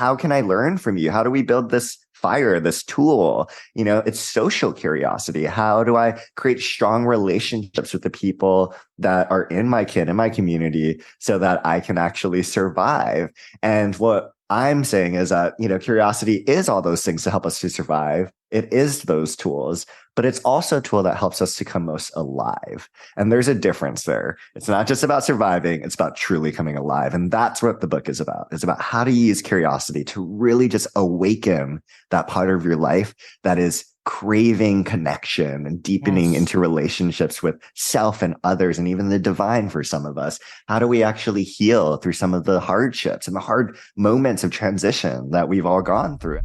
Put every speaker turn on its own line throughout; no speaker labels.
how can I learn from you? How do we build this fire, this tool? It's social curiosity. How do I create strong relationships with the people that are in my community so that I can actually survive? And what I'm saying is that, curiosity is all those things to help us to survive. It is those tools, but it's also a tool that helps us to come most alive. And there's a difference there. It's not just about surviving. It's about truly coming alive. And that's what the book is about. It's about how to use curiosity to really just awaken that part of your life that is craving connection and deepening into relationships with self and others, and even the divine for some of us. How do we actually heal through some of the hardships and the hard moments of transition that we've all gone through?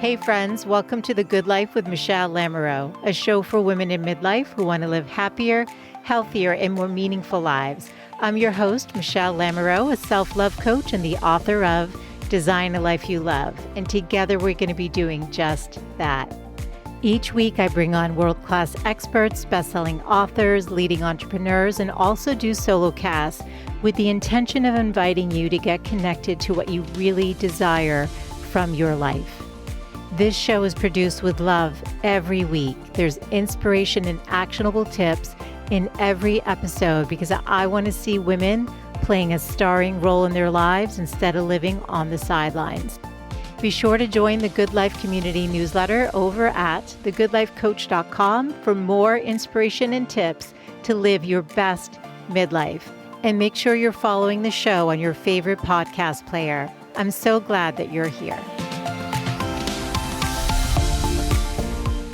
Hey friends, welcome to The Good Life with Michele Lamoureux, a show for women in midlife who want to live happier, healthier, and more meaningful lives. I'm your host, Michele Lamoureux, a self-love coach and the author of Design a Life You Love. And together we're going to be doing just that. Each week I bring on world-class experts, best-selling authors, leading entrepreneurs, and also do solo casts with the intention of inviting you to get connected to what you really desire from your life. This show is produced with love every week. There's inspiration and actionable tips in every episode because I want to see women playing a starring role in their lives instead of living on the sidelines. Be sure to join the Good Life community newsletter over at thegoodlifecoach.com for more inspiration and tips to live your best midlife. And make sure you're following the show on your favorite podcast player. I'm so glad that you're here.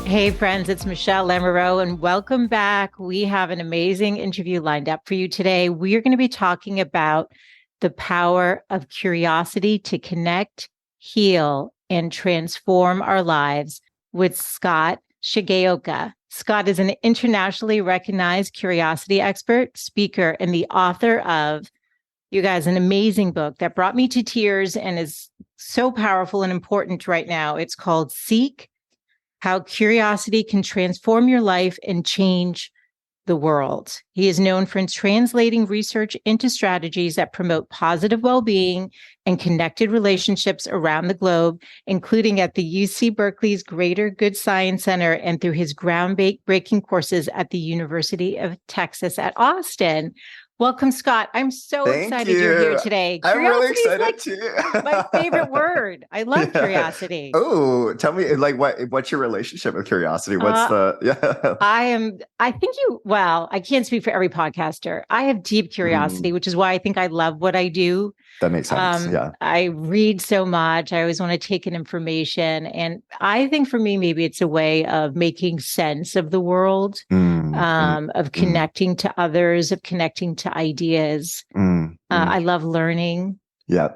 Hey friends, it's Michele Lamoureux and welcome back. We have an amazing interview lined up for you today. We are going to be talking about the power of curiosity to connect, heal, and transform our lives with Scott Shigeoka. Scott is an internationally recognized curiosity expert, speaker, and the author of, you guys, an amazing book that brought me to tears and is so powerful and important right now. It's called Seek: How Curiosity Can Transform Your Life and Change the World. He is known for translating research into strategies that promote positive well-being and connected relationships around the globe, including at the UC Berkeley's Greater Good Science Center and through his groundbreaking courses at the University of Texas at Austin. Welcome, Scott. I'm so excited you're here today.
I'm really excited too.
My favorite word. I love curiosity.
Oh, tell me, what's your relationship with curiosity?
I can't speak for every podcaster. I have deep curiosity, which is why I think I love what I do.
That makes sense.
I read so much. I always want to take in information. And I think for me, maybe it's a way of making sense of the world, of connecting to others, of connecting to ideas. I love learning.
Yeah,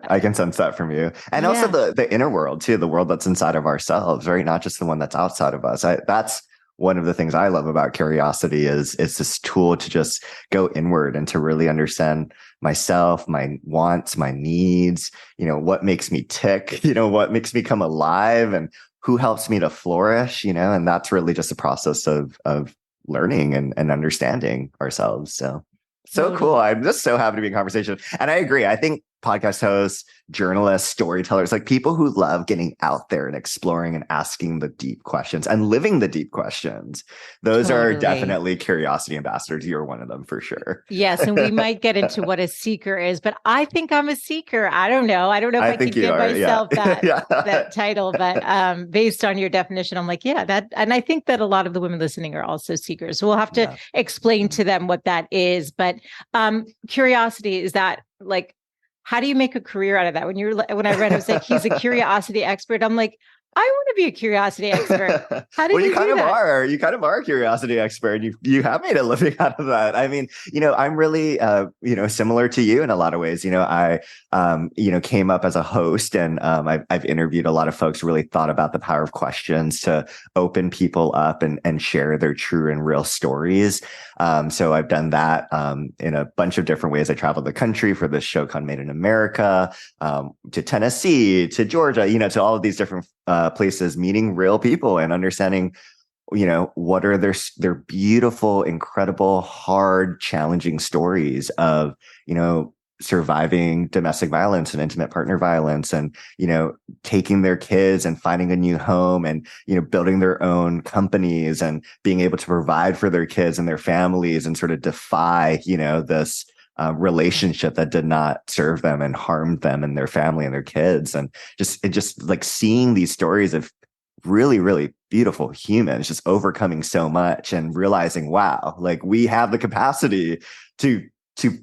I can sense that from you. And also the inner world too, the world that's inside of ourselves, right? Not just the one that's outside of us. That's one of the things I love about curiosity is it's this tool to just go inward and to really understand myself, my wants, my needs, what makes me tick, what makes me come alive and who helps me to flourish, and that's really just a process of learning and understanding ourselves. So cool. I'm just so happy to be in conversation. And I agree. I think podcast hosts, journalists, storytellers, like people who love getting out there and exploring and asking the deep questions and living the deep questions. Those are definitely curiosity ambassadors. You're one of them for sure.
Yes. And we might get into what a seeker is, but I think I'm a seeker. I don't know if I could give myself that title, but based on your definition, I'm like, that. And I think that a lot of the women listening are also seekers. So we'll have to explain to them what that is. But curiosity, is that like, how do you make a career out of that? When I read, I was like, he's a curiosity expert. I'm like, I want to be a curiosity expert. How do you do that?
You kind of are a curiosity expert. You have made a living out of that. I mean, I'm really, similar to you in a lot of ways. I, came up as a host and I've interviewed a lot of folks who really thought about the power of questions to open people up and share their true and real stories. So I've done that in a bunch of different ways. I traveled the country for this show called Made in America, to Tennessee, to Georgia, to all of these different places, meeting real people and understanding what are their beautiful, incredible, hard, challenging stories of, surviving domestic violence and intimate partner violence, and, taking their kids and finding a new home, and, building their own companies and being able to provide for their kids and their families, and sort of defy, this relationship that did not serve them and harmed them and their family and their kids. And just like seeing these stories of really, really beautiful humans just overcoming so much and realizing, wow, like we have the capacity to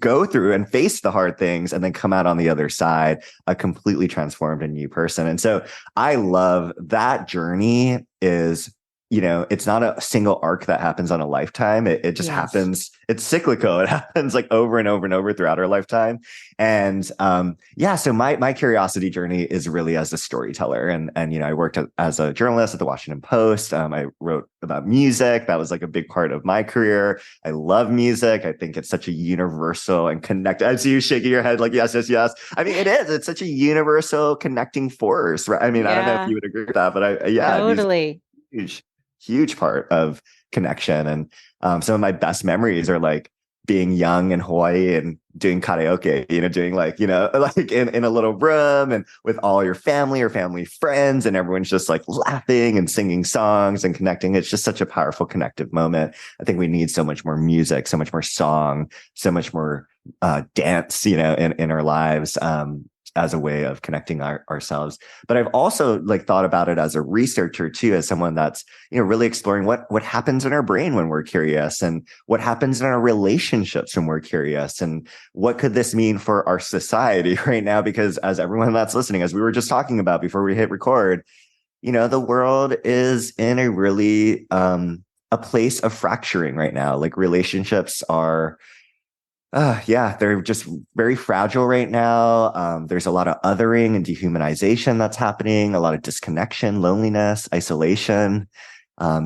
go through and face the hard things and then come out on the other side a completely transformed and new person. And so I love that journey. Is, it's not a single arc that happens on a lifetime. It just happens. It's cyclical. It happens like over and over and over throughout our lifetime. And so my curiosity journey is really as a storyteller. And I worked as a journalist at the Washington Post. I wrote about music. That was like a big part of my career. I love music. I think it's such a universal and connect. I see you shaking your head like, yes, yes, yes. I mean, it is. It's such a universal connecting force, right? I mean, I don't know if you would agree with that, but
totally.
Huge part of connection. And some of my best memories are like being young in Hawaii and doing karaoke, doing like in a little room and with all your family or family friends, and everyone's just like laughing and singing songs and connecting. It's just such a powerful connective moment. I think we need so much more music, so much more song, so much more dance, in our lives. As a way of connecting ourselves. But I've also like thought about it as a researcher too, as someone that's, really exploring what happens in our brain when we're curious, and what happens in our relationships when we're curious, and what could this mean for our society right now? Because as everyone that's listening, as we were just talking about before we hit record, the world is in a really, a place of fracturing right now. Like relationships are, they're just very fragile right now. There's a lot of othering and dehumanization that's happening, a lot of disconnection, loneliness, isolation.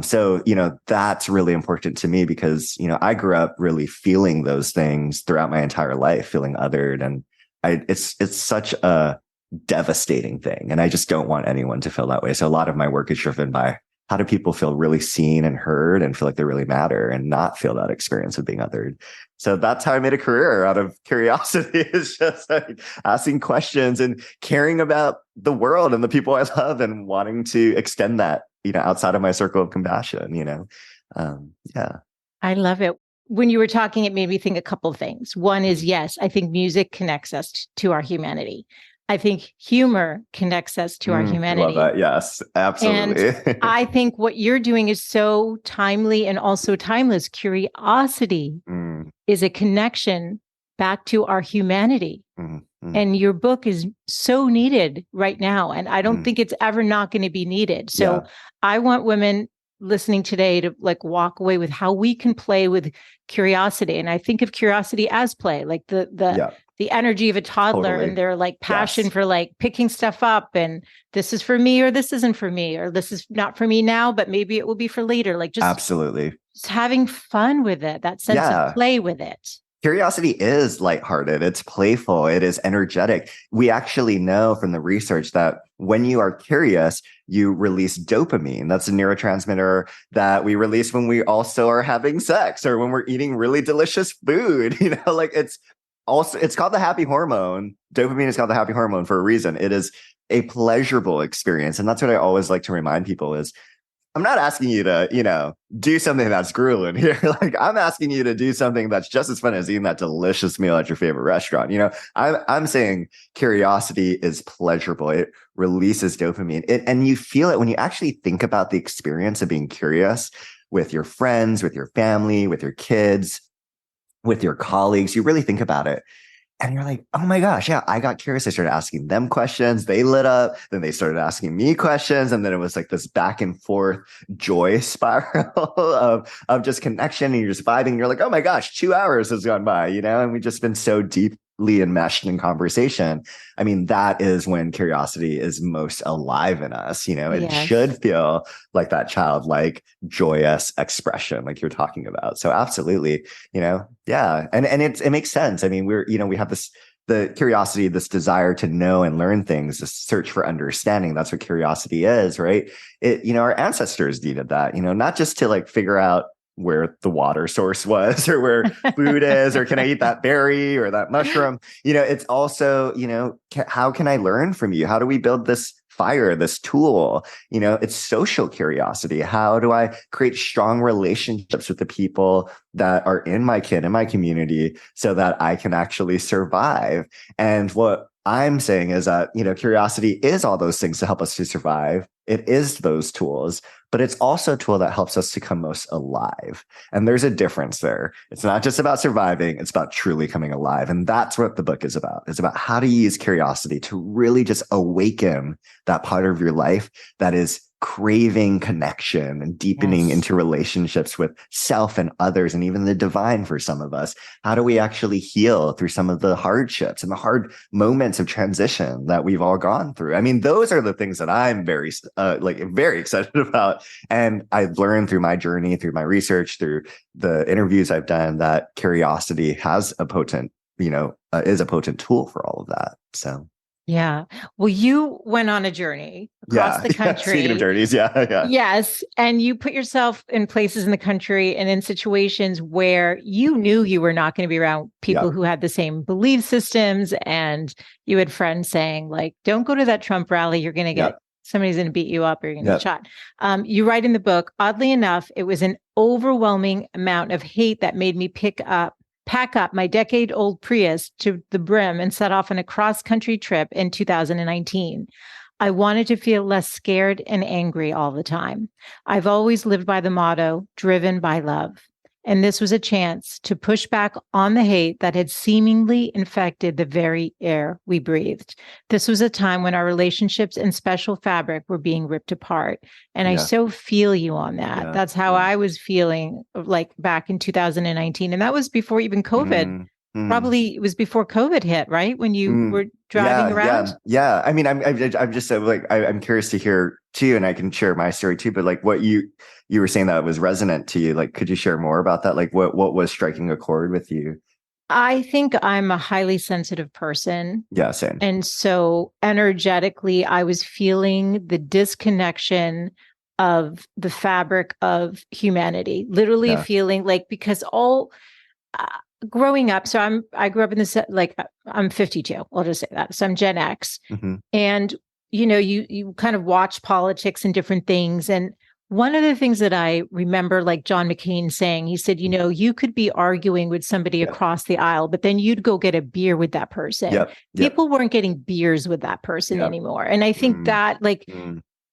So, that's really important to me because, I grew up really feeling those things throughout my entire life, feeling othered. And it's such a devastating thing. And I just don't want anyone to feel that way. So a lot of my work is driven by how do people feel really seen and heard and feel like they really matter and not feel that experience of being othered. So that's how I made a career out of curiosity, is just like asking questions and caring about the world and the people I love and wanting to extend that, outside of my circle of compassion,
I love it. When you were talking, it made me think a couple of things. One is, yes, I think music connects us to our humanity. I think humor connects us to our humanity.
I love that. Yes, absolutely.
And I think what you're doing is so timely and also timeless. Curiosity is a connection back to our humanity. And your book is so needed right now. And I don't think it's ever not going to be needed. So I want women listening today to like walk away with how we can play with curiosity. And I think of curiosity as play, like the energy of a toddler and their like passion for like picking stuff up, and this is for me, or this isn't for me, or this is not for me now, but maybe it will be for later. Like just
absolutely
just having fun with it, that sense of play with it.
Curiosity is lighthearted. It's playful. It is energetic. We actually know from the research that when you are curious, you release dopamine. That's a neurotransmitter that we release when we also are having sex or when we're eating really delicious food. It's called the happy hormone. Dopamine is called the happy hormone for a reason. It is a pleasurable experience. And that's what I always like to remind people is, I'm not asking you to, do something that's grueling here. Like I'm asking you to do something that's just as fun as eating that delicious meal at your favorite restaurant. I'm saying curiosity is pleasurable. It releases dopamine. And you feel it when you actually think about the experience of being curious with your friends, with your family, with your kids, with your colleagues. You really think about it. And you're like, oh my gosh, yeah, I got curious. I started asking them questions. They lit up. Then they started asking me questions. And then it was like this back and forth joy spiral of just connection. And you're just vibing. And you're like, oh my gosh, 2 hours has gone by, and we've just been so deeply enmeshed in conversation. I mean, that is when curiosity is most alive in us. It should feel like that childlike, joyous expression like you're talking about. So absolutely, yeah. And it makes sense. I mean, we have this the curiosity, this desire to know and learn things, this search for understanding. That's what curiosity is, right? Our ancestors needed that, not just to like figure out where the water source was or where food is, or can I eat that berry or that mushroom? It's also, how can I learn from you? How do we build this fire, this tool? It's social curiosity. How do I create strong relationships with the people that are in my community so that I can actually survive? And what I'm saying is that, curiosity is all those things to help us to survive. It is those tools, but it's also a tool that helps us to come most alive. And there's a difference there. It's not just about surviving. It's about truly coming alive. And that's what the book is about. It's about how to use curiosity to really just awaken that part of your life that is craving connection and deepening into relationships with self and others, and even the divine for some of us. How do we actually heal through some of the hardships and the hard moments of transition that we've all gone through? I mean, those are the things that I'm very excited about. And I've learned through my journey, through my research, through the interviews I've done, that curiosity has a potent, is a potent tool for all of that. So.
Yeah. Well, you went on a journey across the country.
Speaking of journeys, yeah.
Yes. And you put yourself in places in the country and in situations where you knew you were not going to be around people who had the same belief systems. And you had friends saying, like, don't go to that Trump rally. You're going to get somebody's going to beat you up or you're going to get shot. You write in the book, oddly enough, it was an overwhelming amount of hate that made me pack up my decade-old Prius to the brim and set off on a cross-country trip in 2019. I wanted to feel less scared and angry all the time. I've always lived by the motto, driven by love. And this was a chance to push back on the hate that had seemingly infected the very air we breathed. This was a time when our relationships and special fabric were being ripped apart. And I so feel you on that.
Yeah.
That's how I was feeling like back in 2019. And that was before even COVID. Probably it was before COVID hit, right? When you were driving around.
Yeah. I mean, I'm just I'm curious to hear too, and I can share my story too. But like what you were saying that was resonant to you, like, could you share more about that? Like, what was striking a chord with you?
I think I'm a highly sensitive person.
Yeah, same.
And so energetically, I was feeling the disconnection of the fabric of humanity. Literally feeling like, because growing up, so I grew up in this, like, I'm 52, I'll just say that. So I'm Gen X. And, you kind of watch politics and different things. And one of the things that I remember, like John McCain saying, he said, you could be arguing with somebody across the aisle, but then you'd go get a beer with that person. People weren't getting beers with that person anymore. And I think that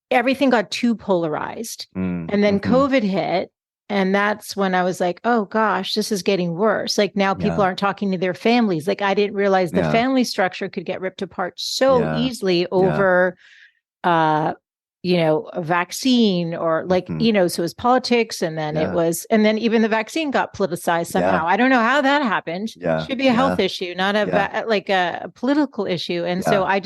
everything got too polarized. And then COVID hit. And that's when I was like, oh gosh, this is getting worse. Like now people aren't talking to their families. Like I didn't realize the family structure could get ripped apart so easily over, a vaccine or like, so it was politics. And then and then even the vaccine got politicized somehow. I don't know how that happened. It should be a health issue, not a political issue. And so I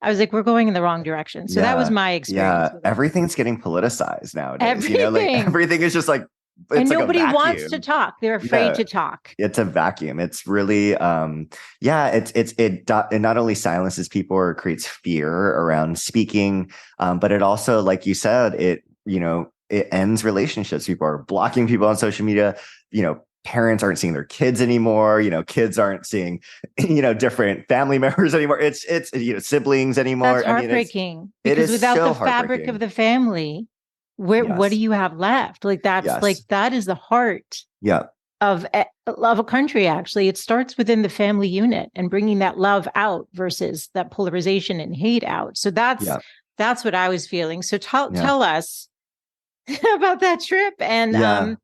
was like, we're going in the wrong direction. So that was my experience.
Everything's getting politicized nowadays.
Everything.
Everything is just like,
and nobody wants to talk. They're afraid to talk.
It's a vacuum. It's really, it not only silences people or creates fear around speaking, but it also, like you said, it ends relationships. People are blocking people on social media. Parents aren't seeing their kids anymore. Kids aren't seeing, different family members anymore. It's siblings anymore.
That's heartbreaking. Because without the fabric of the family, what do you have left? Like that's like that is the heart of a country. Actually, it starts within the family unit and bringing that love out versus that polarization and hate out. So that's what I was feeling. So tell us about that trip and
So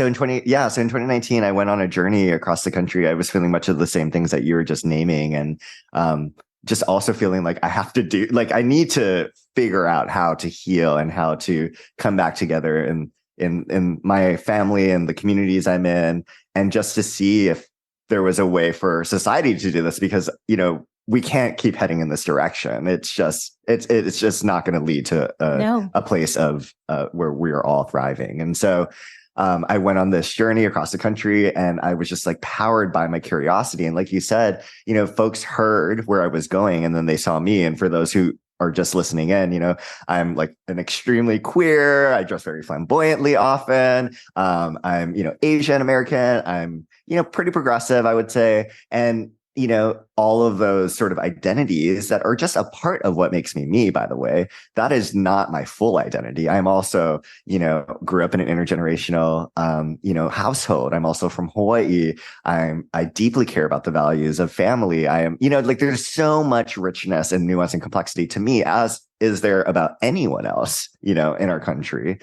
in 2019, I went on a journey across the country. I was feeling much of the same things that you were just naming, and just also feeling like I need to figure out how to heal and how to come back together in my family and the communities I'm in, and just to see if there was a way for society to do this, because we can't keep heading in this direction. It's just not going to lead to a place of where we're all thriving. And so I went on this journey across the country, and I was just like powered by my curiosity. And like you said, folks heard where I was going, and then they saw me. And for those who are just listening in, I'm like an extremely queer. I dress very flamboyantly often. I'm, Asian American. I'm, pretty progressive, I would say. And all of those sort of identities that are just a part of what makes me me, by the way, that is not my full identity. I'm also, grew up in an intergenerational, household. I'm also from Hawaii. I deeply care about the values of family. I am, there's so much richness and nuance and complexity to me, as is there about anyone else, in our country.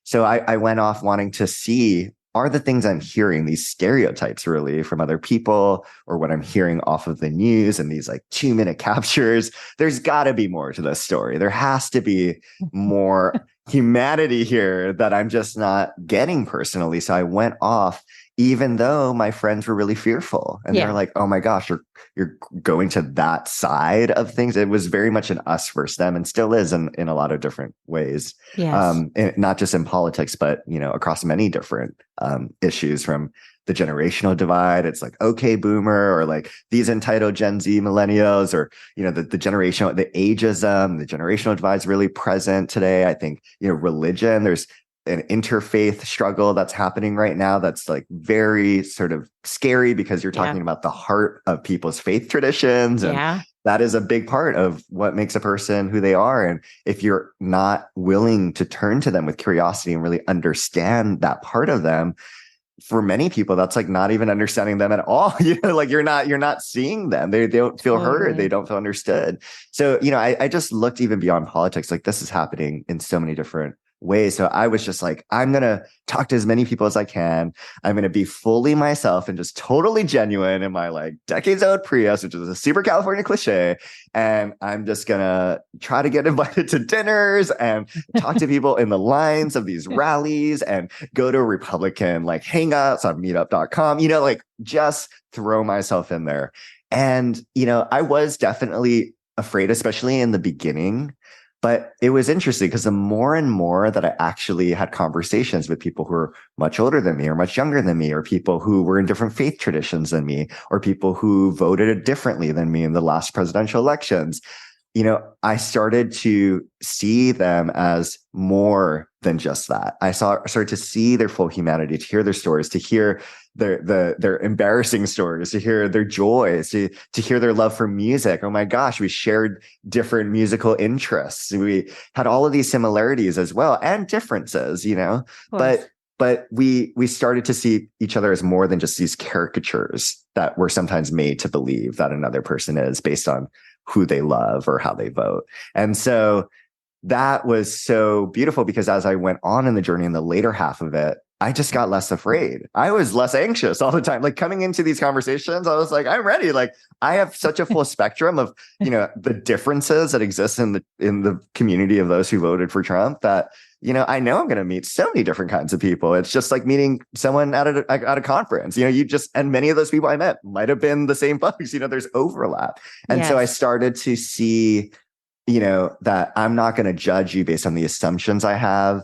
So I went off wanting to see, are the things I'm hearing, these stereotypes really from other people, or what I'm hearing off of the news and these like 2-minute captures, there's got to be more to this story. There has to be more humanity here that I'm just not getting personally. So I went off, even though my friends were really fearful, and they're like, oh my gosh, you're going to that side of things. It was very much an us versus them, and still is in a lot of different ways.
Yes.
And not just in politics, but across many different issues, from the generational divide. It's like, okay, boomer, or like these entitled Gen Z millennials, or the generational, the ageism, the generational divide is really present today. I think religion, there's an interfaith struggle that's happening right now that's like very sort of scary, because you're talking about the heart of people's faith traditions, and that is a big part of what makes a person who they are. And if you're not willing to turn to them with curiosity and really understand that part of them, for many people, that's like not even understanding them at all. Like you're not seeing them. They don't feel heard. They don't feel understood. So, I just looked even beyond politics. Like, this is happening in so many different ways. So I was just like, I'm going to talk to as many people as I can. I'm going to be fully myself and just totally genuine in my like decades old Prius, which is a super California cliche. And I'm just going to try to get invited to dinners and talk to people in the lines of these rallies, and go to Republican like hangouts on meetup.com, like just throw myself in there. And, I was definitely afraid, especially in the beginning. But it was interesting, because the more and more that I actually had conversations with people who are much older than me, or much younger than me, or people who were in different faith traditions than me, or people who voted differently than me in the last presidential elections, I started to see them as more than just that. I started to see their full humanity, to hear their stories, to hear their embarrassing stories, to hear their joys, to hear their love for music. Oh my gosh, we shared different musical interests. We had all of these similarities as well, and differences, but we started to see each other as more than just these caricatures that we're sometimes made to believe that another person is based on who they love or how they vote. And so that was so beautiful, because as I went on in the journey, in the later half of it, I just got less afraid. I was less anxious all the time. Like, coming into these conversations, I was like, I'm ready. Like, I have such a full spectrum of, the differences that exist in the community of those who voted for Trump, that, I know I'm going to meet so many different kinds of people. It's just like meeting someone at a conference. And many of those people I met might have been the same folks. There's overlap. And so I started to see, that I'm not going to judge you based on the assumptions I have.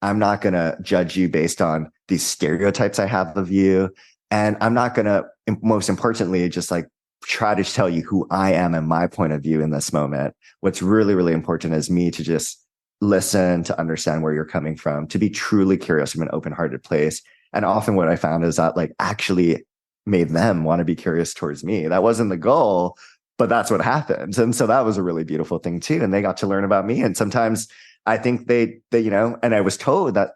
I'm not going to judge you based on these stereotypes I have of you. And I'm not going to, most importantly, just like try to tell you who I am and my point of view in this moment. What's really, really important is me to just listen, to understand where you're coming from, to be truly curious from an open-hearted place. And often what I found is that like actually made them want to be curious towards me. That wasn't the goal, but that's what happened. And so that was a really beautiful thing too. And they got to learn about me. And sometimes I think they, and I was told that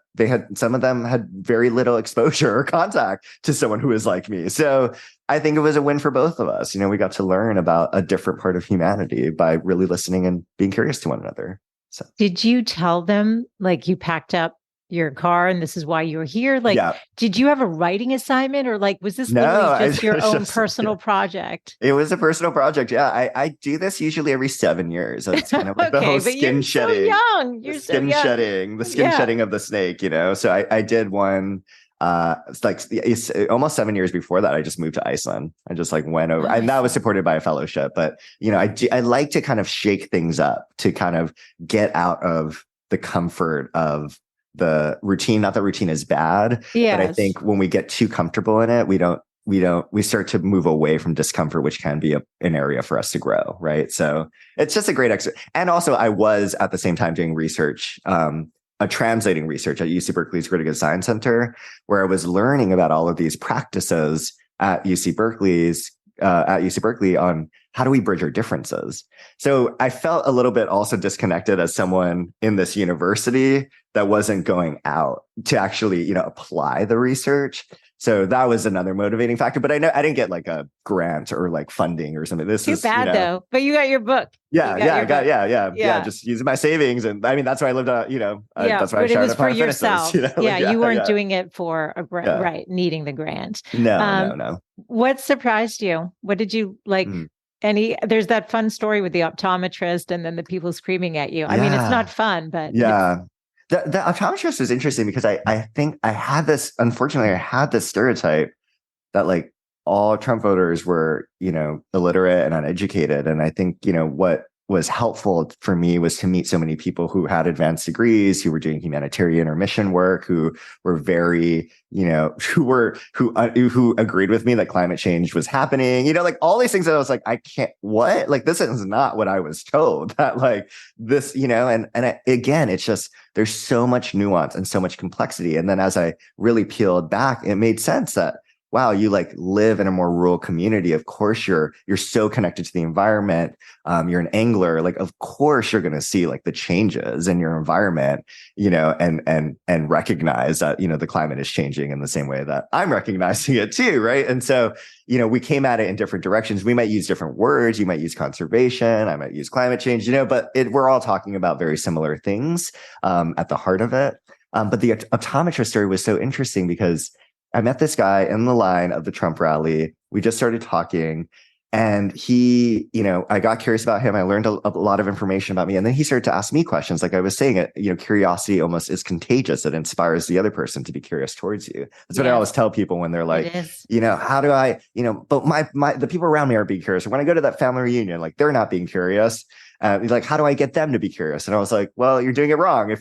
some of them had very little exposure or contact to someone who is like me. So I think it was a win for both of us. We got to learn about a different part of humanity by really listening and being curious to one another. So.
Did you tell them, like, you packed up your car and this is why you're here? Like, did you have a writing assignment, or like, was this literally just your own personal project?
It was a personal project. Yeah. I do this usually every 7 years. So it's kind of like the whole skin shedding.
You're so young. You're so young.
The skin shedding of the snake, So I did one, it's almost 7 years before that. I just moved to Iceland. I just like went over, and that was supported by a fellowship. But, I like to kind of shake things up, to kind of get out of the comfort of the routine. Not that routine is bad, but I
Yes.
think when we get too comfortable in it, we start to move away from discomfort, which can be an area for us to grow. Right. So it's just a great exercise. And also I was at the same time doing research, translating research at UC Berkeley's Critical Science Center, where I was learning about all of these practices at UC Berkeley on how do we bridge our differences. So I felt a little bit also disconnected as someone in this university that wasn't going out to actually, apply the research. So that was another motivating factor. But I know I didn't get like a grant or like funding or something. This
Too
is
bad though. But you got your book.
Just using my savings, and I mean that's why I lived on. That's why
but
I
it was for
to
yourself.
This,
you weren't doing it for a grant, right? Needing the grant.
No.
What surprised you? What did you like? There's that fun story with the optometrist and then the people screaming at you. I mean, it's not fun, but
The optometrist was interesting because I think I had this stereotype that like all Trump voters were, illiterate and uneducated. And I think, what was helpful for me was to meet so many people who had advanced degrees, who were doing humanitarian or mission work, who were very, who agreed with me that climate change was happening, like all these things that I was like, I can't, what? Like, this is not what I was told that like this, again, it's just, there's so much nuance and so much complexity. And then as I really peeled back, it made sense that, wow, you like live in a more rural community. Of course, you're so connected to the environment. You're an angler. Like, of course, you're going to see like the changes in your environment, and recognize that, the climate is changing in the same way that I'm recognizing it too. Right. And so, we came at it in different directions. We might use different words. You might use conservation. I might use climate change, but we're all talking about very similar things at the heart of it. But the optometrist story was so interesting because I met this guy in the line of the Trump rally. We just started talking and he, I got curious about him. I learned a lot of information about me. And then he started to ask me questions. Like I was saying, curiosity almost is contagious. It inspires the other person to be curious towards you. That's what I always tell people when they're like, how do I, but the people around me are being curious. Or when I go to that family reunion, like they're not being curious. Like, how do I get them to be curious? And I was like, well, you're doing it wrong. If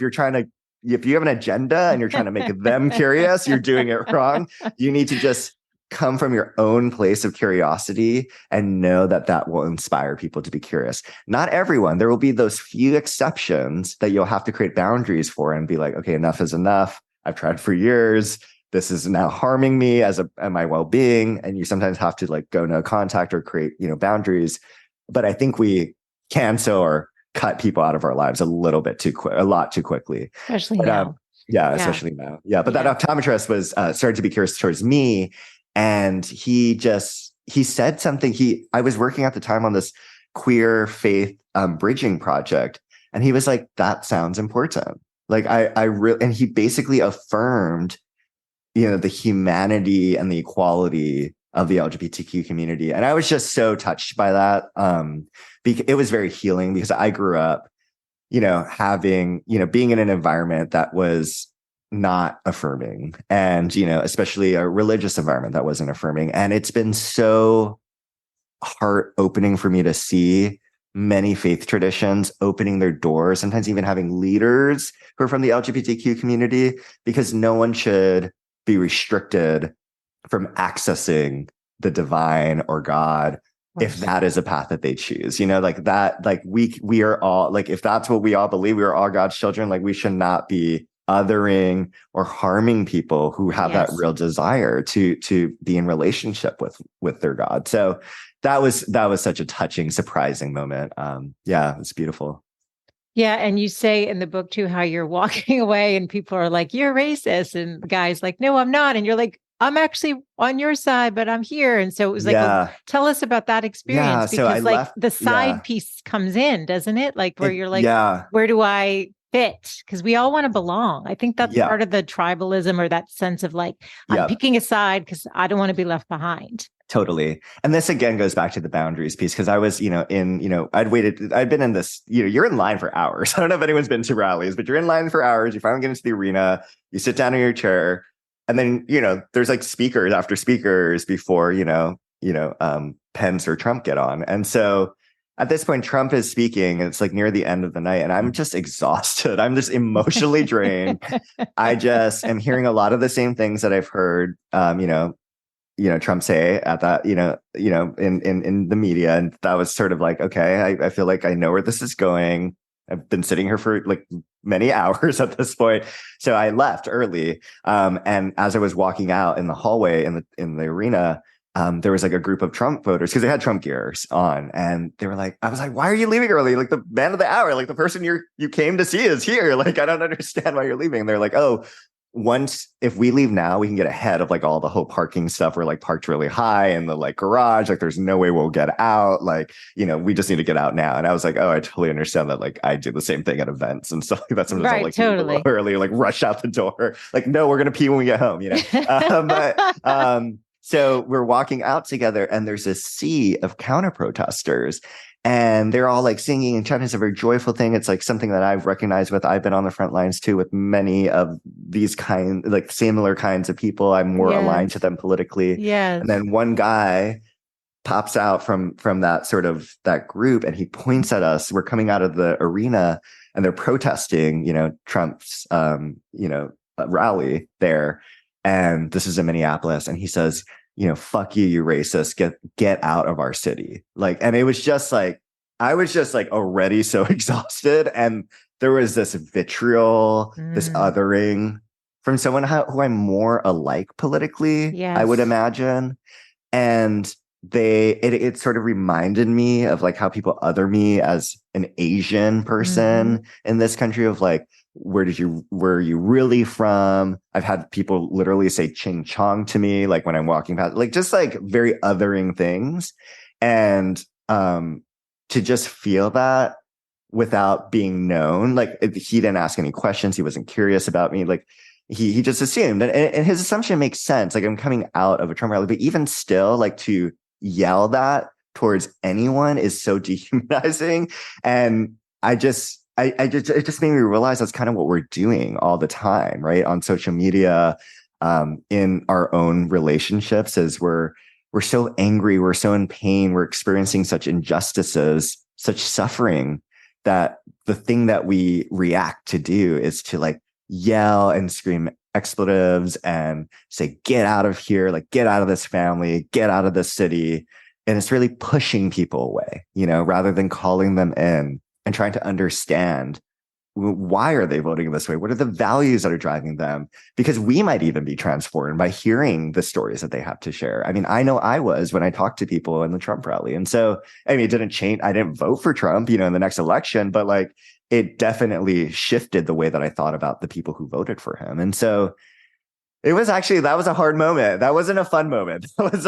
you have an agenda and you're trying to make them curious, you're doing it wrong. You need to just come from your own place of curiosity and know that will inspire people to be curious. Not everyone. There will be those few exceptions that you'll have to create boundaries for and be like, okay, enough is enough. I've tried for years. This is now harming me and my well-being. And you sometimes have to like go no contact or create, boundaries. But I think we can cut people out of our lives a lot too quickly.
Especially now.
Especially now. Yeah. But that optometrist was started to be curious towards me. And he said something. I was working at the time on this queer faith bridging project. And he was like, that sounds important. Like and he basically affirmed, the humanity and the equality of the LGBTQ community. And I was just so touched by that. It was very healing because I grew up, having, being in an environment that was not affirming and, especially a religious environment that wasn't affirming. And it's been so heart opening for me to see many faith traditions opening their doors, sometimes even having leaders who are from the LGBTQ community, because no one should be restricted from accessing the divine or God if that is a path that they choose, like that, like we are all like, if that's what we all believe, we are all God's children. Like we should not be othering or harming people who have that real desire to be in relationship with their God. So that was such a touching, surprising moment. It's beautiful.
Yeah. And you say in the book too, how you're walking away and people are like, you're racist. And the guy's like, no, I'm not. And you're like, I'm actually on your side, but I'm here. And so it was like, tell us about that experience, because like the side piece comes in, doesn't it? Like where you're like, where do I fit? Because we all want to belong. I think that's part of the tribalism, or that sense of like, I'm picking a side because I don't want to be left behind.
Totally. And this again goes back to the boundaries piece, because I was, I'd been in this, you're in line for hours. I don't know if anyone's been to rallies, but you're in line for hours. You finally get into the arena, you sit down in your chair, and then, there's like speakers after speakers before, Pence or Trump get on. And so at this point, Trump is speaking, and it's like near the end of the night, and I'm just exhausted. I'm just emotionally drained. I just am hearing a lot of the same things that I've heard, Trump say at that, in the media. And that was sort of like, okay, I feel like I know where this is going. I've been sitting here for like many hours at this point. So I left early. And as I was walking out in the hallway in the arena, there was like a group of Trump voters because they had Trump gears on, and they were like, I was like, why are you leaving early? Like the man of the hour, like the person you came to see is here. Like, I don't understand why you're leaving. And they're like, oh, if we leave now, we can get ahead of like all the whole parking stuff. We're like parked really high in the like garage. Like there's no way we'll get out. Like, we just need to get out now. And I was like, oh, I totally understand that. Like I do the same thing at events and stuff like that. Sometimes I'll like
totally
leave early, like rush out the door. Like, no, we're going to pee when we get home, So we're walking out together, and there's a sea of counter protesters. And they're all like singing and chanting. It's a very joyful thing. It's like something that I've recognized with. I've been on the front lines too with many of these like similar kinds of people. I'm more aligned to them politically.
Yes.
And then one guy pops out from that sort of that group, and he points at us. We're coming out of the arena, and they're protesting, Trump's, rally there. And this is in Minneapolis. And he says, fuck you, you racist, get out of our city. Like, and it was just like, I was just like already so exhausted. And there was this vitriol, this othering from someone who I'm more alike politically, I would imagine. And it sort of reminded me of like how people other me as an Asian person in this country, of like, where are you really from? I've had people literally say ching chong to me, like when I'm walking past, like just like very othering things. And to just feel that without being known, like he didn't ask any questions. He wasn't curious about me. Like he just assumed, and his assumption makes sense. Like I'm coming out of a Trump rally, but even still, like to yell that towards anyone is so dehumanizing. And it just made me realize that's kind of what we're doing all the time, right? On social media, in our own relationships, as we're so angry, we're so in pain, we're experiencing such injustices, such suffering, that the thing that we react to do is to like yell and scream expletives and say, get out of here, like get out of this family, get out of this city. And it's really pushing people away, rather than calling them in and trying to understand, why are they voting this way? What are the values that are driving them? Because we might even be transformed by hearing the stories that they have to share. I mean, I know I was when I talked to people in the Trump rally. And so, I mean, it didn't change. I didn't vote for Trump, in the next election, but like it definitely shifted the way that I thought about the people who voted for him. And so that was a hard moment. That wasn't a fun moment. That was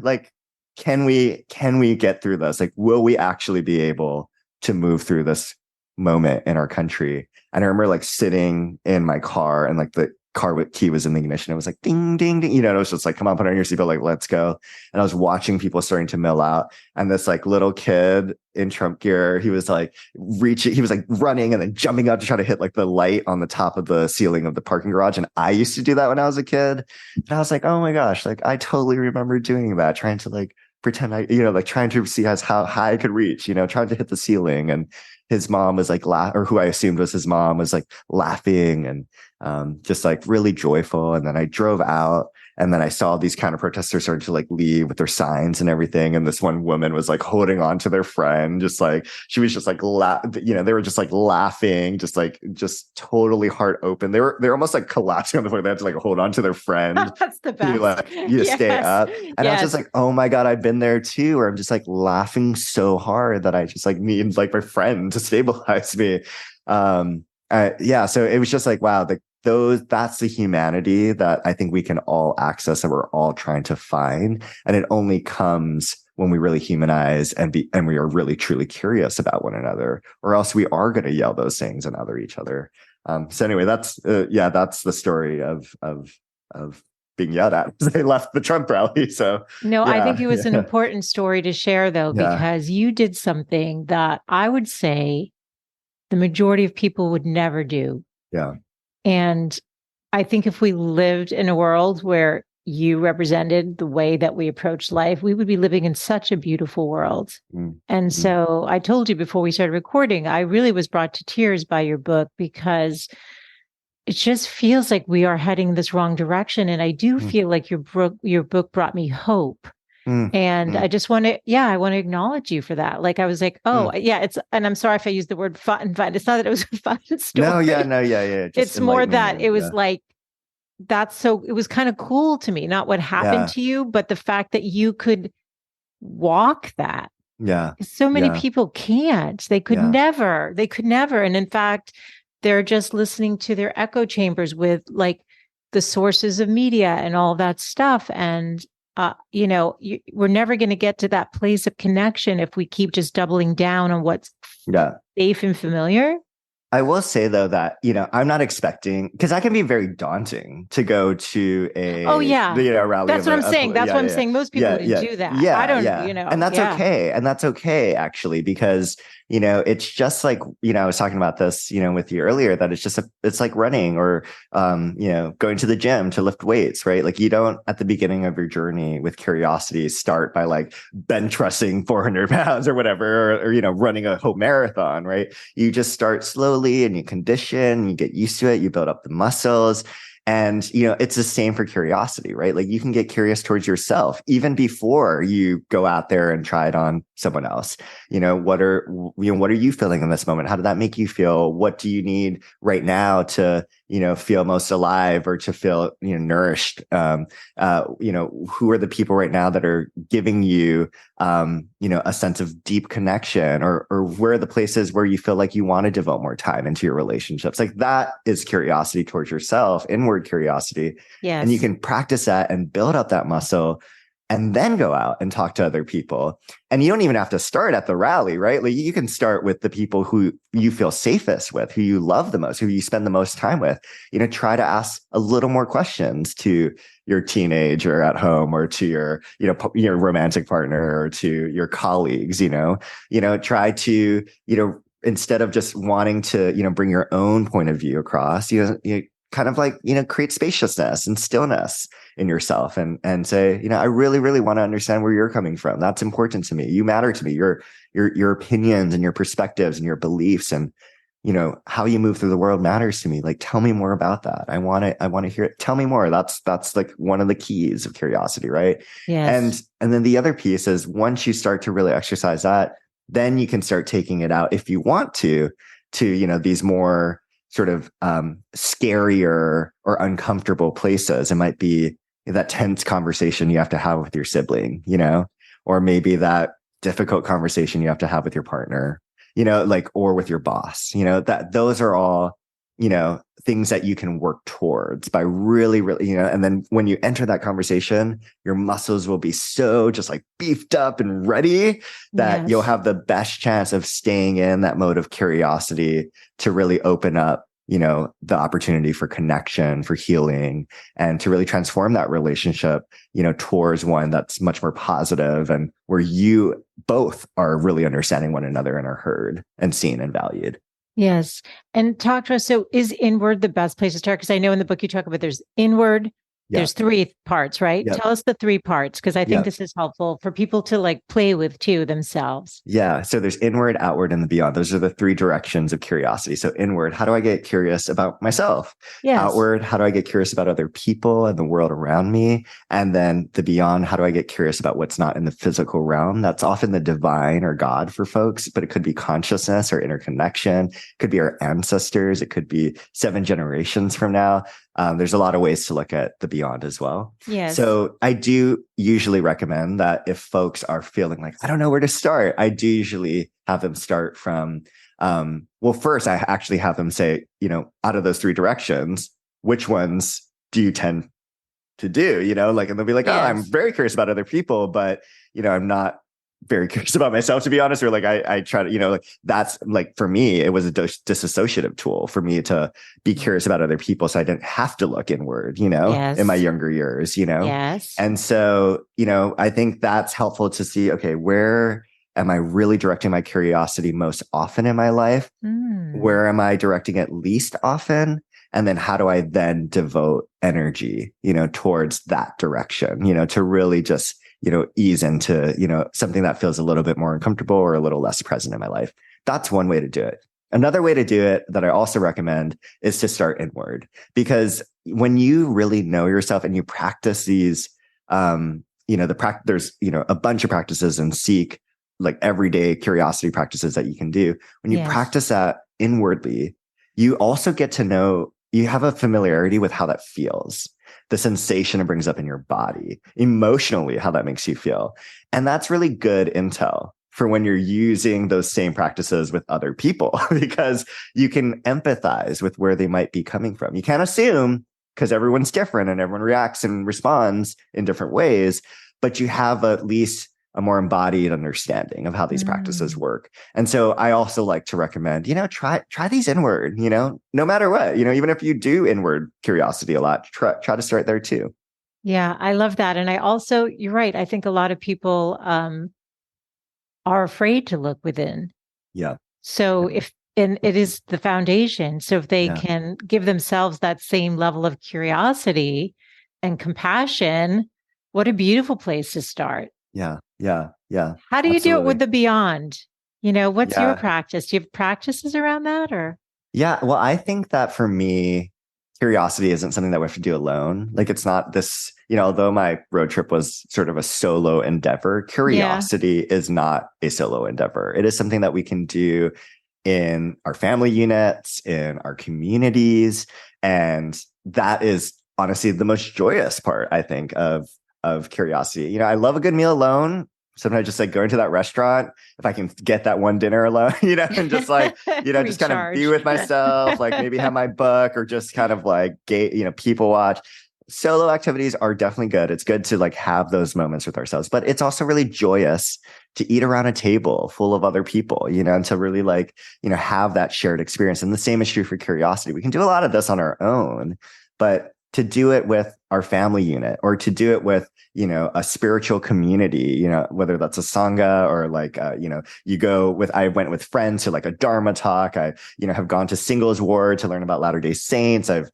like, can we get through this? Like, will we actually be able to move through this moment in our country? And I remember like sitting in my car, and like the car key was in the ignition. It was like ding, ding, ding. It was just like, come on, put on your seatbelt, like, let's go. And I was watching people starting to mill out. And this like little kid in Trump gear, he was like running and then jumping up to try to hit like the light on the top of the ceiling of the parking garage. And I used to do that when I was a kid. And I was like, oh my gosh, like I totally remember doing that, trying to like pretend like trying to see how high I could reach, trying to hit the ceiling. And his mom was like, or who I assumed was his mom, was like laughing and just like really joyful. And then I drove out, and then I saw these kind of protesters starting to like leave with their signs and everything. And this one woman was like holding on to their friend, just like, she was just like, they were just like laughing, just totally heart open. They're almost like collapsing on the floor. They had to like hold on to their friend.
That's the best.
To stay up. And I was just like, oh my God, I've been there too. Where I'm just like laughing so hard that I just like need like my friend to stabilize me. So it was just like, wow, that's the humanity that I think we can all access, and we're all trying to find. And it only comes when we really humanize and we are really truly curious about one another, or else we are going to yell those things and other each other. So anyway, that's the story of being yelled at as they left the Trump rally. So
no, I think it was an important story to share, though, because you did something that I would say the majority of people would never do.
Yeah.
And I think if we lived in a world where you represented the way that we approach life, we would be living in such a beautiful world. And so I told you before we started recording, I really was brought to tears by your book because it just feels like we are heading this wrong direction. And I do feel like your book brought me hope. And I just want to, I want to acknowledge you for that. Like, I was like, oh, yeah, and I'm sorry if I used the word fun and fun. It's not that it was a fun story.
No, yeah.
It's more that it was like, it was kind of cool to me, not what happened to you, but the fact that you could walk that.
Yeah.
So many people can't. They could never. And in fact, they're just listening to their echo chambers with like the sources of media and all that stuff. And we're never going to get to that place of connection if we keep just doubling down on what's safe and familiar.
I will say though that, I'm not expecting, because that can be very daunting to go to a rally.
That's what I'm saying. That's what I'm saying. Most people wouldn't do that.
Yeah,
I don't,
and that's okay. And that's okay actually, because, it's just like, I was talking about this, with you earlier, that it's like running or, going to the gym to lift weights, right? Like you don't at the beginning of your journey with curiosity start by like bench pressing 400 pounds or whatever, or running a whole marathon, right? You just start slowly and you condition, you get used to it, you build up the muscles. And, it's the same for curiosity, right? Like you can get curious towards yourself even before you go out there and try it on someone else. What are you feeling in this moment? How did that make you feel? What do you need right now to, feel most alive or to feel, nourished? Who are the people right now that are giving you, a sense of deep connection, or where are the places where you feel like you want to devote more time into your relationships? Like that is curiosity towards yourself, inward curiosity. Yes. And you can practice that and build up that muscle and then go out and talk to other people. And you don't even have to start at the rally, right? Like you can start with the people who you feel safest with, who you love the most, who you spend the most time with. Try to ask a little more questions to your teenager at home, or to your romantic partner, or to your colleagues. Try to, instead of just wanting to, bring your own point of view across, you kind of like, create spaciousness and stillness in yourself and say, I really, really want to understand where you're coming from. That's important to me. You matter to me. Your opinions and your perspectives and your beliefs and, how you move through the world matters to me. Like, tell me more about that. I want to hear it. Tell me more. That's like one of the keys of curiosity. Right. Yes. And then the other piece is once you start to really exercise that, then you can start taking it out if you want to, these more sort of scarier or uncomfortable places. It might be that tense conversation you have to have with your sibling, or maybe that difficult conversation you have to have with your partner, or with your boss, that those are all, things that you can work towards by really, really, and then when you enter that conversation, your muscles will be so just like beefed up and ready that you'll have the best chance of staying in that mode of curiosity to really open up, the opportunity for connection, for healing, and to really transform that relationship, towards one that's much more positive and where you both are really understanding one another and are heard and seen and valued.
Yes. And talk to us. So is inward the best place to start? Because I know in the book you talk about there's inward, there's 3 parts, right? Yep. Tell us the 3 parts, because I think this is helpful for people to like play with too themselves.
Yeah. So there's inward, outward, and the beyond. Those are the 3 directions of curiosity. So inward, how do I get curious about myself? Yes. Outward, how do I get curious about other people and the world around me? And then the beyond, how do I get curious about what's not in the physical realm? That's often the divine or God for folks, but it could be consciousness or interconnection. It could be our ancestors. It could be 7 generations from now. There's a lot of ways to look at the beyond as well. Yes. So I do usually recommend that if folks are feeling like, I don't know where to start, I do usually have them start from, first I actually have them say, out of those 3 directions, which ones do you tend to do, and they'll be like, oh, I'm very curious about other people, but, I'm not very curious about myself, to be honest, or like I try to, like that's like, for me, it was a disassociative tool for me to be curious about other people. So I didn't have to look inward, in my younger years, Yes. And so, I think that's helpful to see, okay, where am I really directing my curiosity most often in my life? Where am I directing it least often? And then how do I then devote energy, towards that direction, to really just, ease into, something that feels a little bit more uncomfortable or a little less present in my life. That's one way to do it. Another way to do it that I also recommend is to start inward, because when you really know yourself and you practice these, there's, a bunch of practices and seek like everyday curiosity practices that you can do. When you practice that inwardly, you also get to know, you have a familiarity with how that feels, the sensation it brings up in your body, emotionally, how that makes you feel. And that's really good intel for when you're using those same practices with other people, because you can empathize with where they might be coming from. You can't assume, because everyone's different and everyone reacts and responds in different ways, but you have at least a more embodied understanding of how these practices work. And so I also like to recommend, try these inward, no matter what, even if you do inward curiosity a lot, try to start there too.
Yeah, I love that. And I also, you're right. I think a lot of people are afraid to look within.
Yeah.
So and it is the foundation. So if they
Yeah.
can give themselves that same level of curiosity and compassion, what a beautiful place to start.
Yeah. Yeah. Yeah.
How do you do it with the beyond? What's your practice? Do you have practices around that or?
Yeah. Well, I think that for me, curiosity isn't something that we have to do alone. Like it's not this, although my road trip was sort of a solo endeavor, curiosity is not a solo endeavor. It is something that we can do in our family units, in our communities. And that is honestly the most joyous part, I think, of curiosity. I love a good meal alone. Sometimes just like going to that restaurant, if I can get that one dinner alone, and just like, just kind of be with myself, like maybe have my book or just kind of like, people watch. Solo activities are definitely good. It's good to like have those moments with ourselves, but it's also really joyous to eat around a table full of other people, and to really like, have that shared experience. And the same is true for curiosity. We can do a lot of this on our own, but to do it with our family unit or to do it with, a spiritual community, whether that's a Sangha or like, I went with friends to like a Dharma talk. I, have gone to Singles Ward to learn about Latter-day Saints. I've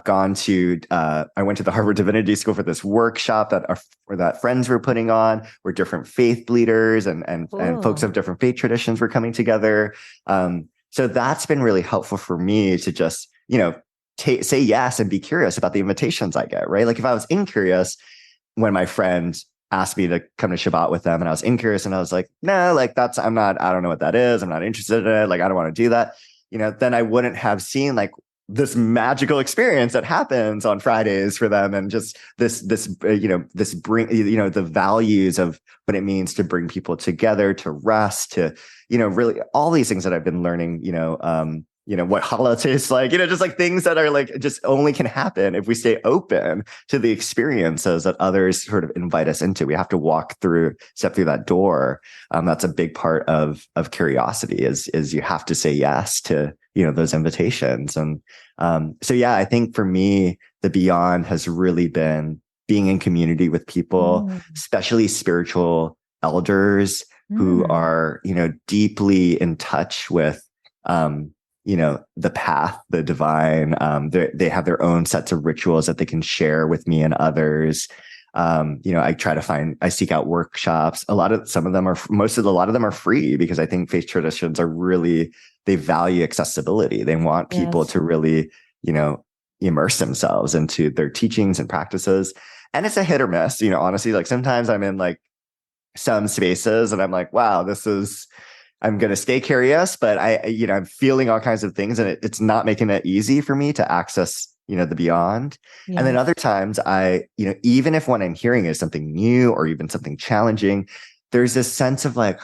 gone to, I went to the Harvard Divinity School for this workshop that friends were putting on, where different faith leaders and folks of different faith traditions were coming together. So that's been really helpful for me to just, say yes and be curious about the invitations I get, right? Like if I was incurious when my friend asked me to come to Shabbat with them and I was incurious and I was like, no, like I don't know what that is. I'm not interested in it. Like, I don't want to do that. Then I wouldn't have seen like this magical experience that happens on Fridays for them. And just this bring, the values of what it means to bring people together, to rest, to, really all these things that I've been learning, what challah tastes like, just like things that are like just only can happen if we stay open to the experiences that others sort of invite us into. We have to step through that door. That's a big part of curiosity is you have to say yes to, those invitations. And so, yeah, I think for me, the beyond has really been being in community with people, especially spiritual elders who are, deeply in touch with, the path, the divine. They have their own sets of rituals that they can share with me and others. I seek out workshops. A lot of them are free, because I think faith traditions they value accessibility. They want people to really, immerse themselves into their teachings and practices. And it's a hit or miss, honestly, like sometimes I'm in like some spaces and I'm like, wow, I'm going to stay curious, but I'm feeling all kinds of things and it's not making it easy for me to access, the beyond. Yeah. And then other times even if what I'm hearing is something new or even something challenging, there's this sense of like,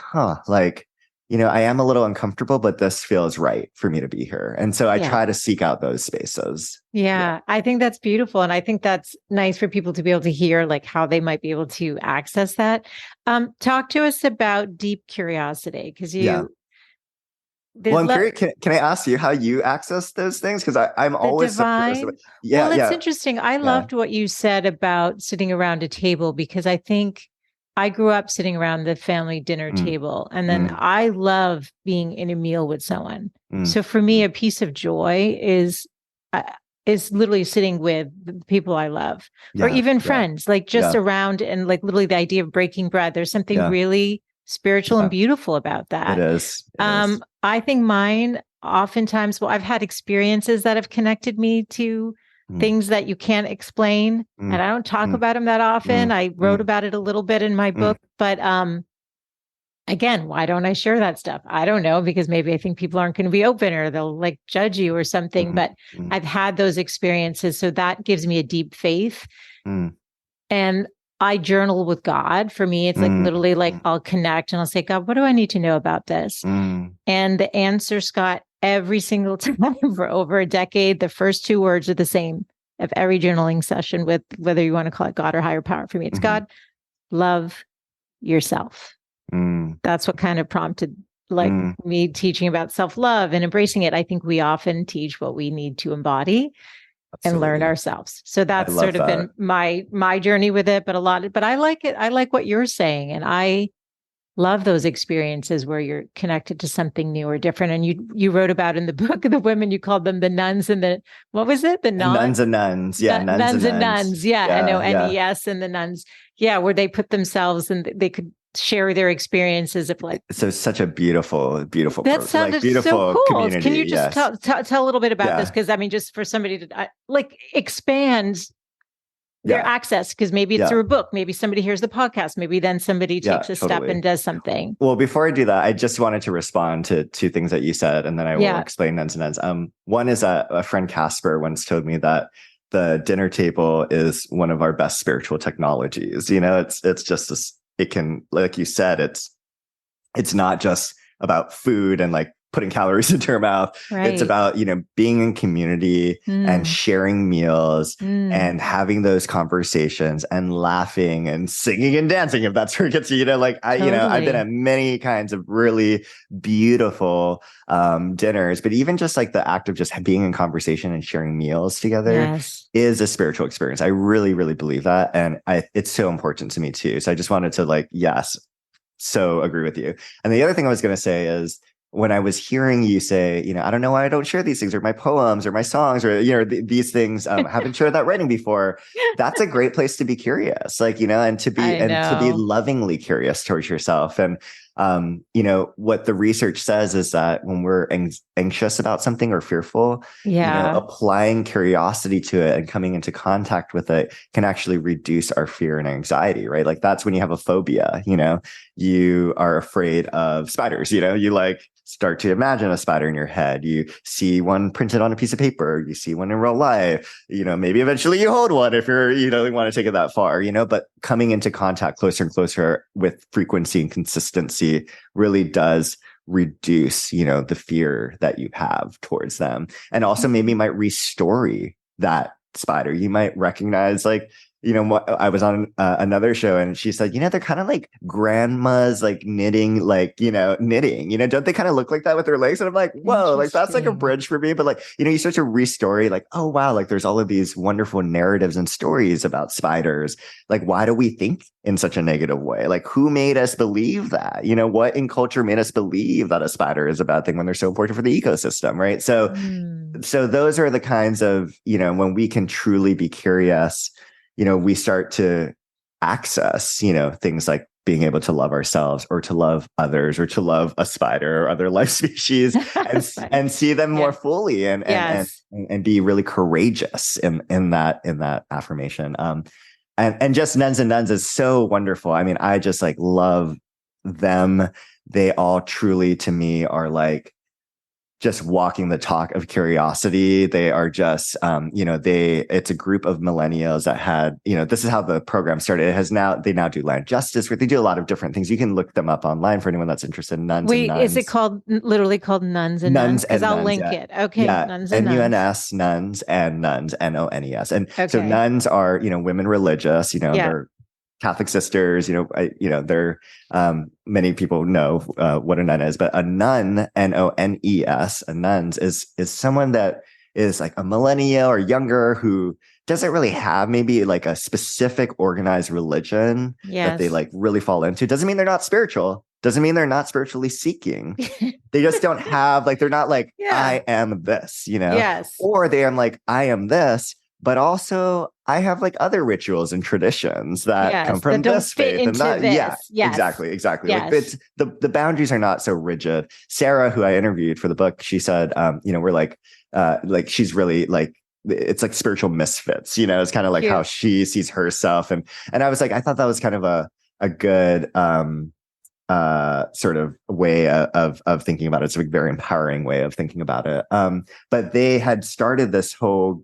I am a little uncomfortable, but this feels right for me to be here. And so I try to seek out those spaces.
Yeah, I think that's beautiful. And I think that's nice for people to be able to hear like how they might be able to access that. Talk to us about deep curiosity, because
I'm curious, can I ask you how you access those things? Because I'm always so curious about,
well, it's interesting. I loved what you said about sitting around a table, because I think I grew up sitting around the family dinner table, and then I love being in a meal with someone. So for me, a piece of joy is is literally sitting with the people I love, or
Yeah.
even
Yeah.
friends, like just
Yeah.
around, and like literally the idea of breaking bread. There's something
Yeah.
really spiritual and
Yeah.
beautiful about
It
that.
is. It is.
I think mine oftentimes, well, I've had experiences that have connected me to
Mm,
things that you can't explain. And
mm,
I don't talk
mm,
about them that often.
mm,
I wrote
mm,
about it a little bit in my
mm,
book, but again, why don't I share that stuff? I don't know, because maybe I think people aren't going to be open, or they'll like judge you or something.
mm,
But
mm,
I've had those experiences. So that gives me a deep faith.
mm,
And I journal with God. For me, it's like
mm,
literally like
mm,
I'll connect and I'll say, God, what do I need to know about this?
mm.
And the answer, Scott, every single time for over a decade, the first two words are the same of every journaling session, with whether you want to call it God or higher power. For me, it's
Mhm.
God, love yourself.
Mm,
That's what kind of prompted like
mm,
me teaching about self-love and embracing it. I think we often teach what we need to embody and learn
absolutely.
ourselves. So
I
that's
love
sort of
that.
been my journey with it. But I like it. I like what you're saying. And I love those experiences where you're connected to something new or different. And you wrote about in the book the women, you called them the nuns and the, what was it? The
And nuns and nuns. Yeah, nuns and
nuns and
nuns.
nuns. Yeah.
Yeah, yeah.
NES and the nuns. Yeah. Where they put themselves and they could share their experiences of like,
So such a beautiful, beautiful,
that
like
sounded so
beautiful
cool. Can
community.
you just
Yes.
tell a little bit about this?
Yeah.
Because I mean, just for somebody to like expand their
Yeah.
access, because maybe it's
Yeah.
through a book, maybe somebody hears the podcast, maybe then somebody
Yeah.
takes a step
Totally.
and does something.
Well, before I do that, I just wanted to respond to two things that you said, and then I will
Yeah.
explain nuns and nuns. One is a friend Casper once told me that the dinner table is one of our best spiritual technologies. You know, it's just this, it can, like you said, it's not just about food and like putting calories into your mouth.
Right.
It's about, being in community and sharing meals and having those conversations and laughing and singing and dancing, if that's where it gets you. Like I've been at many kinds of really beautiful dinners, but even just like the act of just being in conversation and sharing meals together is a spiritual experience. I really, really believe that. And it's so important to me too. So I just wanted to so agree with you. And the other thing I was going to say is, when I was hearing you say, I don't know why I don't share these things, or my poems or my songs, or, these things, haven't shared that writing before. That's a great place to be curious, and to be lovingly curious towards yourself. And, what the research says is that when we're anxious about something or fearful, applying curiosity to it and coming into contact with it can actually reduce our fear and anxiety, right? Like that's when you have a phobia, you are afraid of spiders, you start to imagine a spider in your head. You see one printed on a piece of paper. You see one in real life. Maybe eventually you hold one if you're, you want to take it that far, but coming into contact closer and closer with frequency and consistency really does reduce, the fear that you have towards them. And also maybe might restory that spider. You might recognize I was on another show and she said, they're kind of like grandmas, like knitting, don't they kind of look like that with their legs? And I'm like, whoa, like that's like a bridge for me. But you start to restory oh, wow, there's all of these wonderful narratives and stories about spiders. Why do we think in such a negative way? Who made us believe that? What in culture made us believe that a spider is a bad thing when they're so important for the ecosystem, right? So those are the kinds of, when we can truly be curious, we start to access, things like being able to love ourselves or to love others or to love a spider or other life species and see them more fully and be really courageous in that affirmation. And just nuns and nuns is so wonderful. I mean, I just love them. They all truly to me are just walking the talk of curiosity. They are just, it's a group of millennials that had, this is how the program started. They now do land justice, where they do a lot of different things. You can look them up online for anyone that's interested in nuns and nuns.
Is it literally called Nuns and Nuns? Because I'll link it. Okay.
Yeah.
Nuns and
Nuns, nuns and nuns, NONES. And so nuns are, women religious, they're Catholic sisters, they're many people know what a nun is, but a nun, NONES, a nuns is someone that is like a millennial or younger who doesn't really have maybe like a specific organized religion that they
Yes.
like really fall into. Doesn't mean they're not spiritual. Doesn't mean they're not spiritually seeking. They just don't have like, they're not like,
Yeah.
I am this,
Yes.
or they am like, I am this, but also I have like other rituals and traditions that come
Yes.
from
That don't
this
fit
faith and
into
that. Yeah,
this. Yes.
exactly. Like
Yes.
it's the boundaries are not so rigid. Sarah, who I interviewed for the book, she said, we're like she's really like, it's like spiritual misfits, it's kind of like
Cute.
how she sees herself. And I was like, I thought that was kind of a good sort of way of thinking about it. It's a very empowering way of thinking about it. But they had started this whole,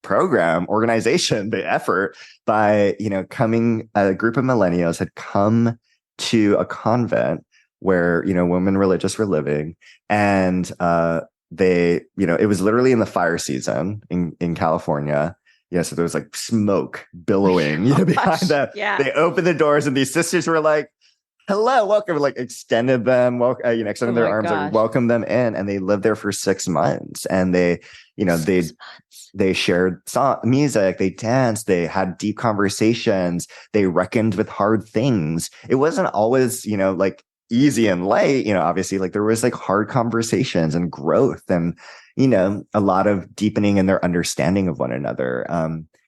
program, organization, the effort by, coming, a group of millennials had come to a convent where, women religious were living. And they, it was literally in the fire season in California. Yeah, so there was like smoke billowing behind them.
Yeah.
They opened the doors and these sisters were like, hello, welcome, like extended them, extended their arms, like welcomed them in, and they lived there for 6 months. And they, they shared music, they danced, they had deep conversations, they reckoned with hard things. It wasn't always, like easy and light, obviously, like there was like hard conversations and growth and, a lot of deepening in their understanding of one another.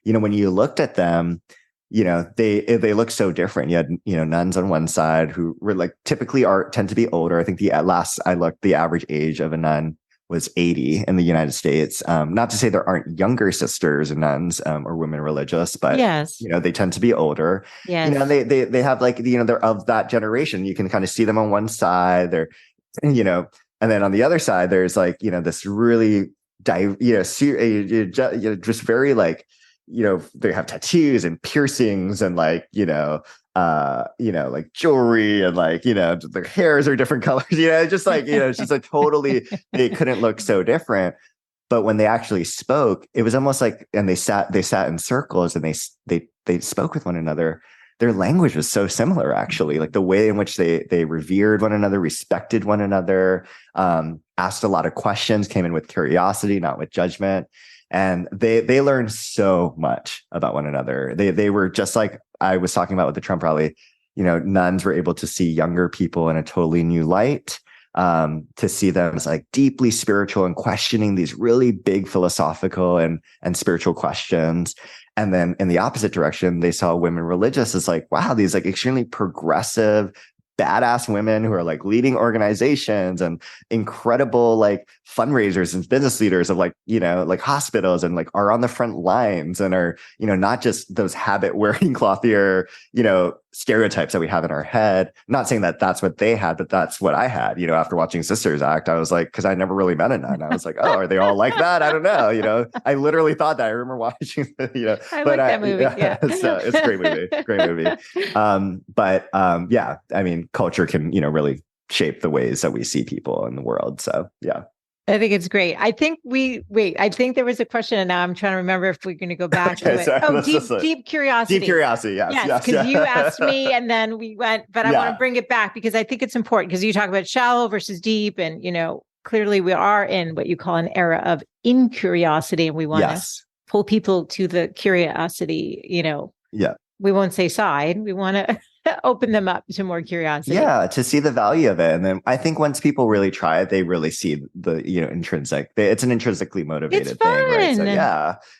When you looked at them, they look so different. You had, nuns on one side who were like typically tend to be older. I think last I looked, the average age of a nun was 80 in the United States. Not to say there aren't younger sisters and nuns or women religious, but
yes,
they tend to be older.
Yes.
They have like, they're of that generation. You can kind of see them on one side. They're, and then on the other side, there's like, this really, just very like, they have tattoos and piercings and like, like jewelry and like, their hairs are different colors, just like, it's just like totally, they couldn't look so different. But when they actually spoke, it was almost like, and they sat in circles and they spoke with one another. Their language was so similar, actually, like the way in which they revered one another, respected one another, asked a lot of questions, came in with curiosity, not with judgment. And they learned so much about one another. They were just like I was talking about with the Trump rally, nuns were able to see younger people in a totally new light, to see them as like deeply spiritual and questioning these really big philosophical and spiritual questions. And then in the opposite direction, they saw women religious as like, wow, these like extremely progressive, badass women who are like leading organizations and incredible like fundraisers and business leaders of like, like hospitals and like are on the front lines and are, not just those habit wearing clothier, stereotypes that we have in our head. Not saying that that's what they had, but that's what I had, after watching Sisters Act. I was like, because I never really met a nun. I was like, oh, are they all like that? I don't know. I literally thought that. I remember watching,
I like that movie. Yeah.
It's a great movie. Great movie. But yeah, I mean, culture can, really shape the ways that we see people in the world. So yeah.
I think it's great. I think I think there was a question and now I'm trying to remember if we're going to go back to it.
Sorry,
deep curiosity.
Deep curiosity. Yes.
Because you asked me and then we went, but I want to bring it back because I think it's important because you talk about shallow versus deep and, clearly we are in what you call an era of incuriosity and we want to pull people to the curiosity,
Yeah.
We won't say side. We want to open them up to more curiosity.
Yeah, to see the value of it. And then I think once people really try it, they really see the, intrinsic. It's an intrinsically motivated thing, right? So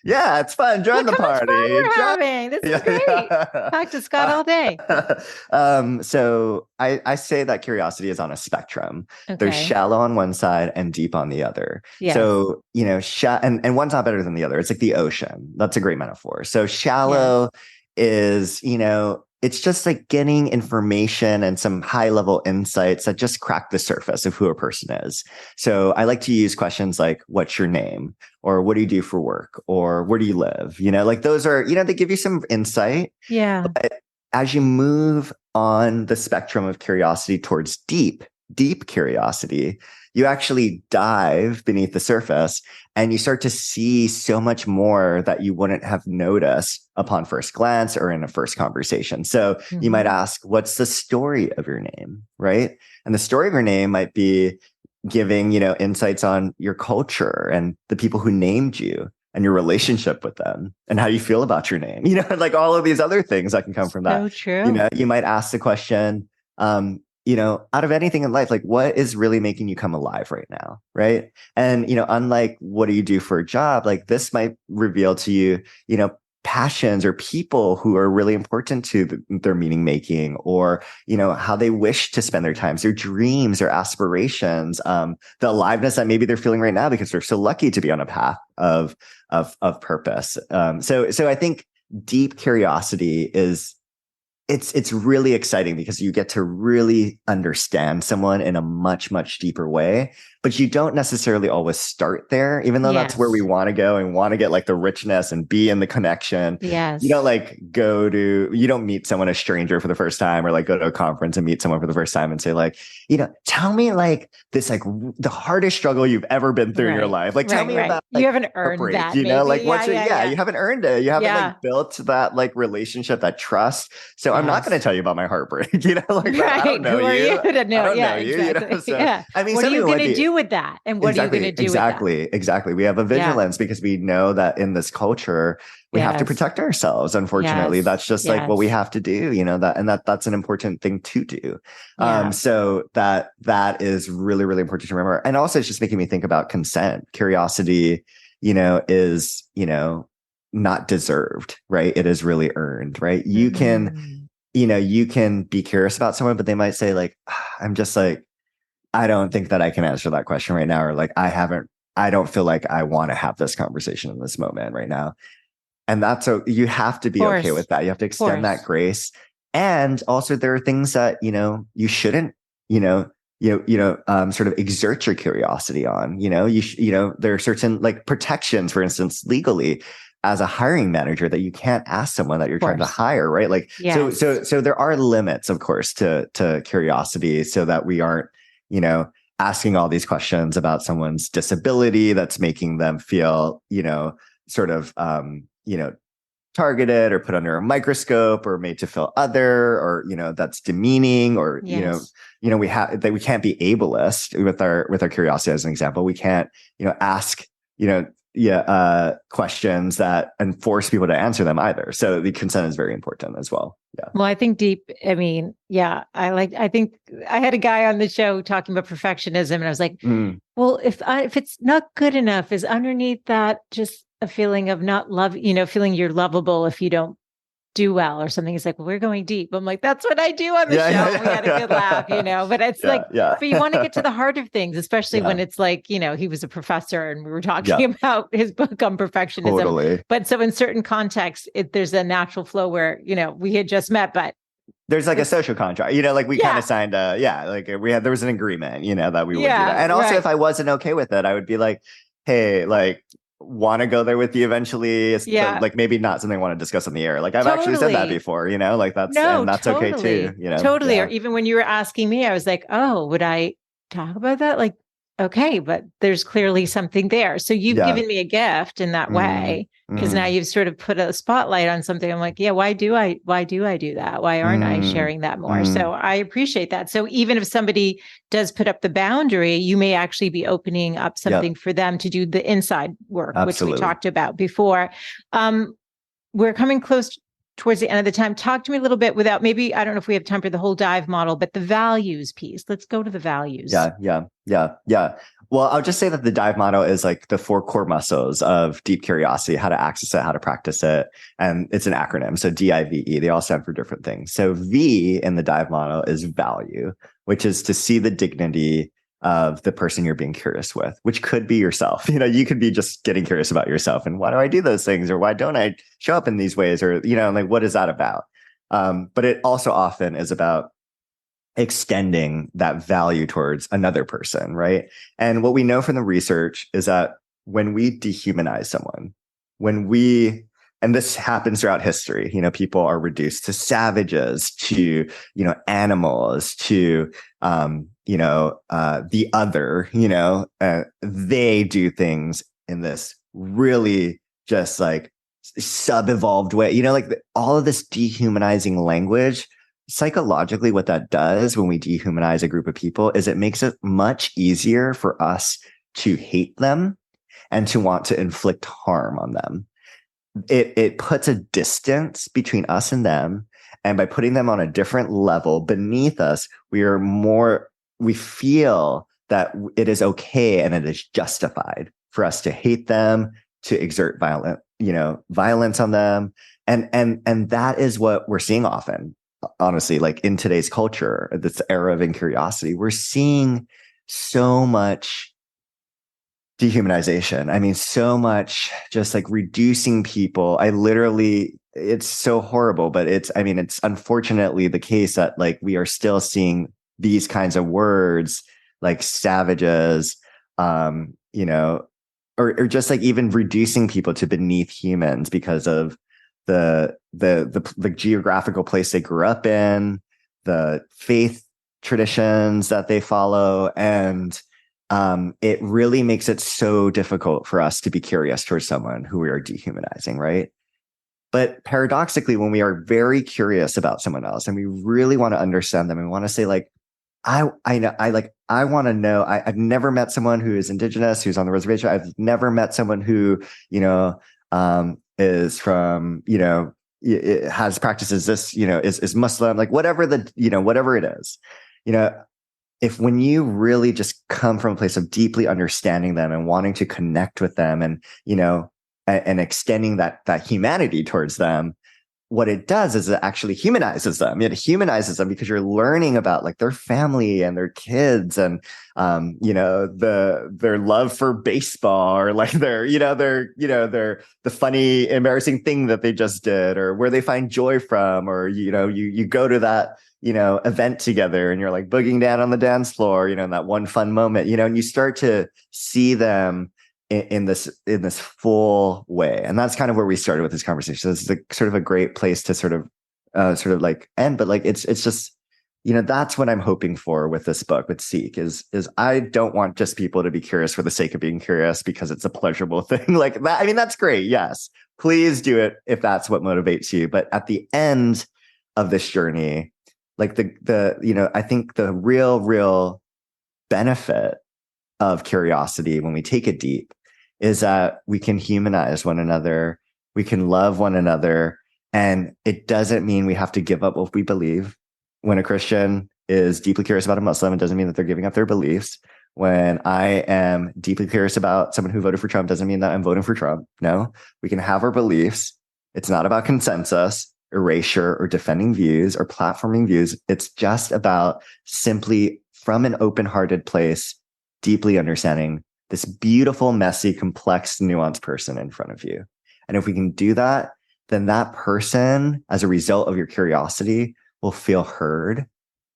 yeah, it's fun. Join the party.
We're having. This is great. Talk to Scott all day.
So I say that curiosity is on a spectrum.
Okay.
There's shallow on one side and deep on the other.
Yes.
So, and one's not better than the other. It's like the ocean. That's a great metaphor. So shallow is, it's just like getting information and some high level insights that just crack the surface of who a person is. So I like to use questions like, what's your name? Or what do you do for work? Or where do you live? Like those are, they give you some insight.
Yeah.
But as you move on the spectrum of curiosity towards deep curiosity, you actually dive beneath the surface and you start to see so much more that you wouldn't have noticed upon first glance or in a first conversation. So you might ask, what's the story of your name, right? And the story of your name might be giving, insights on your culture and the people who named you, and your relationship with them and how you feel about your name, like all of these other things that can come from that.
So true.
You might ask the question, out of anything in life, like what is really making you come alive right now? Right. And, unlike what do you do for a job, like this might reveal to you, passions or people who are really important to their meaning making, or how they wish to spend their times, their dreams, their aspirations, the aliveness that maybe they're feeling right now because they're so lucky to be on a path of purpose. So I think deep curiosity is it's really exciting because you get to really understand someone in a much, much deeper way, but you don't necessarily always start there, even though that's where we want to go and want to get like the richness and be in the connection.
Yes.
You don't you don't meet someone, a stranger for the first time, or like go to a conference and meet someone for the first time and say like, tell me like this, like the hardest struggle you've ever been through in your life. Like, tell me about, like,
you haven't earned that,
like what's you
yeah.
haven't earned it. You haven't like built that like relationship, that trust. So I'm not going to tell you about my heartbreak, I don't know you. I don't know you,
exactly.
So, I mean,
what are you going to do with that? And what are you going to do with that?
Exactly. We have a vigilance because we know that in this culture, we have to protect ourselves. Unfortunately, that's just like what we have to do, that's an important thing to do. So that is really, really important to remember. And also it's just making me think about consent. Curiosity, is, not deserved, right? It is really earned, right? You can, you can be curious about someone, but they might say like, I'm just like, I don't think that I can answer that question right now. Or like, I don't feel like I want to have this conversation in this moment right now. And you have to be okay with that. You have to extend that grace. And also there are things that, you shouldn't, sort of exert your curiosity on, there are certain like protections, for instance, legally as a hiring manager that you can't ask someone that you're trying to hire, right? Like, so there are limits, of course, to curiosity so that we aren't, asking all these questions about someone's disability that's making them feel, sort of, targeted or put under a microscope or made to feel other, or, that's demeaning, or, we can't be ableist with our curiosity. As an example, we can't, ask, questions that and force people to answer them either. So the consent is very important as well. Yeah.
Well, I think I think I had a guy on the show talking about perfectionism, and I was like, well, if it's not good enough, is underneath that just a feeling of not love, feeling you're lovable if you don't do well or something. It's like, well, we're going deep. I'm like, that's what I do on the show. We had a good laugh, but it's but you want to get to the heart of things, especially when it's like, he was a professor and we were talking about his book on perfectionism.
Totally.
But so in certain contexts, there's a natural flow where, we had just met, but
there's like a social contract, like we kind of signed there was an agreement, that we would do that. And also if I wasn't okay with it, I would be like, hey, like, want to go there with you eventually. It's like maybe not something I want to discuss on the air. Like I've actually said that before, like that's okay too.
Totally. Or even when you were asking me, I was like, oh, would I talk about that? Like, okay, but there's clearly something there. So you've given me a gift in that way, because now you've sort of put a spotlight on something. I'm like, why do I do that? Why aren't I sharing that more? So I appreciate that. So even if somebody does put up the boundary, you may actually be opening up something for them to do the inside work, which we talked about before. We're coming close towards the end of the time. Talk to me a little bit without, maybe, I don't know if we have time for the whole dive model, but the values piece. Let's go to the values.
Yeah. Well, I'll just say that the dive model is like the 4 core muscles of deep curiosity, how to access it, how to practice it. And it's an acronym. So DIVE, they all stand for different things. So V in the dive model is value, which is to see the dignity of the person you're being curious with, which could be yourself. You could be just getting curious about yourself and why do I do those things? Or why don't I show up in these ways? Or, like, what is that about? But it also often is about extending that value towards another person, right? And what we know from the research is that when we dehumanize someone, and this happens throughout history, people are reduced to savages, to, animals, to, the other, they do things in this really just like sub-evolved way, all of this dehumanizing language. Psychologically, what that does when we dehumanize a group of people is it makes it much easier for us to hate them and to want to inflict harm on them. It puts a distance between us and them. And by putting them on a different level beneath us, we feel that it is okay and it is justified for us to hate them, to exert violence on them. And that is what we're seeing often, honestly, like in today's culture, this era of incuriosity, we're seeing so much dehumanization. I mean, so much just like reducing people. It's so horrible, but it's unfortunately the case that like we are still seeing these kinds of words like savages, or just like even reducing people to beneath humans because of the geographical place they grew up in, the faith traditions that they follow. And it really makes it so difficult for us to be curious towards someone who we are dehumanizing, right? But paradoxically, when we are very curious about someone else and we really want to understand them and want to say like, I want to know, I've never met someone who is indigenous, who's on the reservation. I've never met someone who, is from, has practices this, is Muslim, like whatever whatever it is, if when you really just come from a place of deeply understanding them and wanting to connect with them and, and extending that humanity towards them, what it does is it actually humanizes them. It humanizes them because you're learning about like their family and their kids and, their love for baseball or like the funny, embarrassing thing that they just did or where they find joy from, or, you go to that, event together and you're like boogieing down on the dance floor, in that one fun moment, and you start to see them in this full way. And that's kind of where we started with this conversation. So this is sort of a great place to sort of like end, but like, it's just, that's what I'm hoping for with this book, with Seek is I don't want just people to be curious for the sake of being curious because it's a pleasurable thing like that. I mean, that's great. Yes, please do it if that's what motivates you. But at the end of this journey, like I think the real benefit of curiosity when we take it deep is that we can humanize one another, we can love one another, and it doesn't mean we have to give up what we believe. When a Christian is deeply curious about a Muslim, it doesn't mean that they're giving up their beliefs. When I am deeply curious about someone who voted for Trump, doesn't mean that I'm voting for Trump. No, we can have our beliefs. It's not about consensus, erasure, or defending views or platforming views. It's just about simply from an open-hearted place, deeply understanding this beautiful, messy, complex, nuanced person in front of you. And if we can do that, then that person, as a result of your curiosity, will feel heard,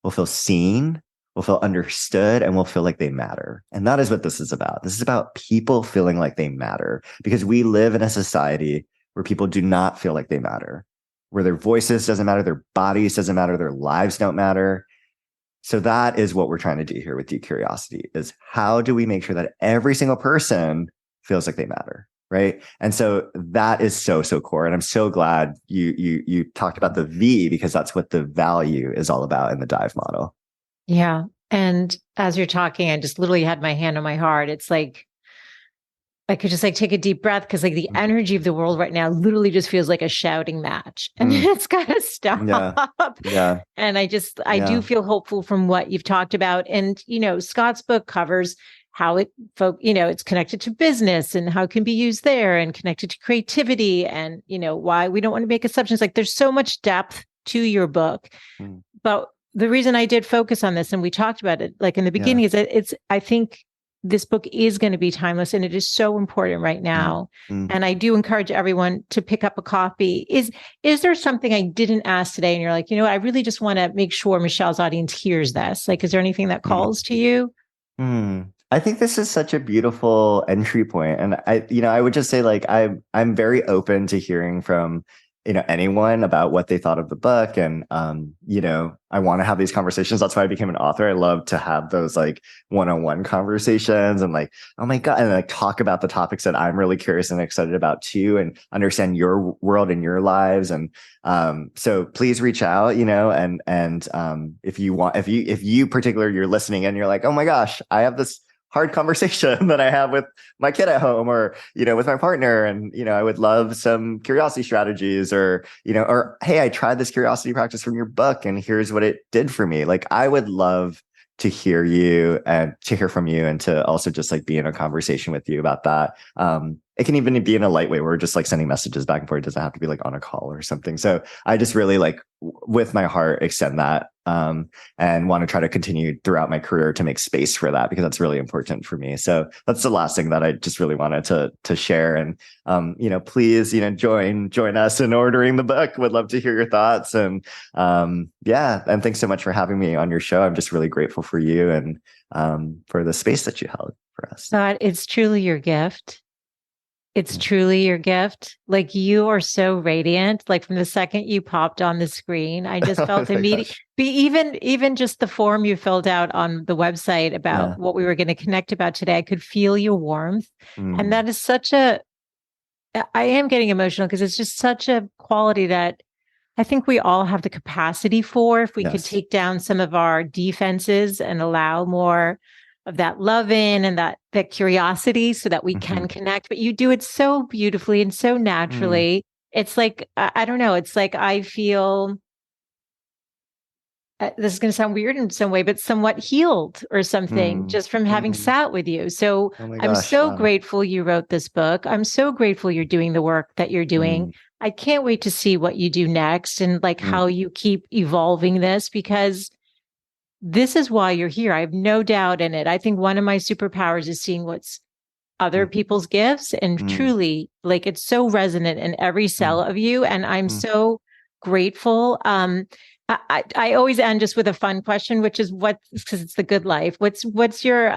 will feel seen, will feel understood, and will feel like they matter. And that is what this is about. This is about people feeling like they matter, because we live in a society where people do not feel like they matter, where their voices doesn't matter, their bodies doesn't matter, their lives don't matter. So that is what we're trying to do here with Deep Curiosity, is how do we make sure that every single person feels like they matter, right? And so that is so core. And I'm so glad you talked about the V, because that's what the value is all about in the dive model.
Yeah. And as you're talking, I just literally had my hand on my heart. It's like, I could just like take a deep breath, because like the energy of the world right now literally just feels like a shouting match, and it's got to stop.
Yeah.
And I do feel hopeful from what you've talked about. And, Scott's book covers how it's connected to business and how it can be used there, and connected to creativity, and, why we don't want to make assumptions. Like there's so much depth to your book. But the reason I did focus on this, and we talked about it like in the beginning, is that I think this book is going to be timeless, and it is so important right now. And I do encourage everyone to pick up a copy. Is there something I didn't ask today and you're like, I really just want to make sure Michele's audience hears this? Like, is there anything that calls to you?
I think this is such a beautiful entry point. And I would just say, like, I'm very open to hearing from, anyone about what they thought of the book. And, I want to have these conversations. That's why I became an author. I love to have those like one-on-one conversations and like, oh my God, and like talk about the topics that I'm really curious and excited about too, and understand your world and your lives. And, so please reach out, and if you want, if you particularly, you're listening and you're like, oh my gosh, I have this hard conversation that I have with my kid at home or, with my partner. And, I would love some curiosity strategies or, hey, I tried this curiosity practice from your book and here's what it did for me. Like, I would love to hear you and to hear from you and to also just like be in a conversation with you about that. It can even be in a light way where we're just like sending messages back and forth. It doesn't have to be like on a call or something. So I just really like with my heart extend that and want to try to continue throughout my career to make space for that because that's really important for me. So that's the last thing that I just really wanted to share. And please, join us in ordering the book. Would love to hear your thoughts. And and thanks so much for having me on your show. I'm just really grateful for you and for the space that you held for us.
Scott, it's truly your gift. It's truly your gift. Like, you are so radiant. Like, from the second you popped on the screen, I just felt immediate. Even just the form you filled out on the website about what we were going to connect about today, I could feel your warmth. And that is I am getting emotional because it's just such a quality that I think we all have the capacity for, if we could take down some of our defenses and allow more of that love in and that curiosity so that we can connect. But you do it so beautifully and so naturally. It's like, I don't know. It's like, I feel, this is going to sound weird in some way, but somewhat healed or something just from having sat with you. So I'm so grateful you wrote this book. I'm so grateful you're doing the work that you're doing. I can't wait to see what you do next and like how you keep evolving this, because this is why you're here. I have no doubt in it. I think one of my superpowers is seeing what's other people's gifts, and truly, like, it's so resonant in every cell of you. And I'm so grateful. I always end just with a fun question, which is because it's the good life. What's your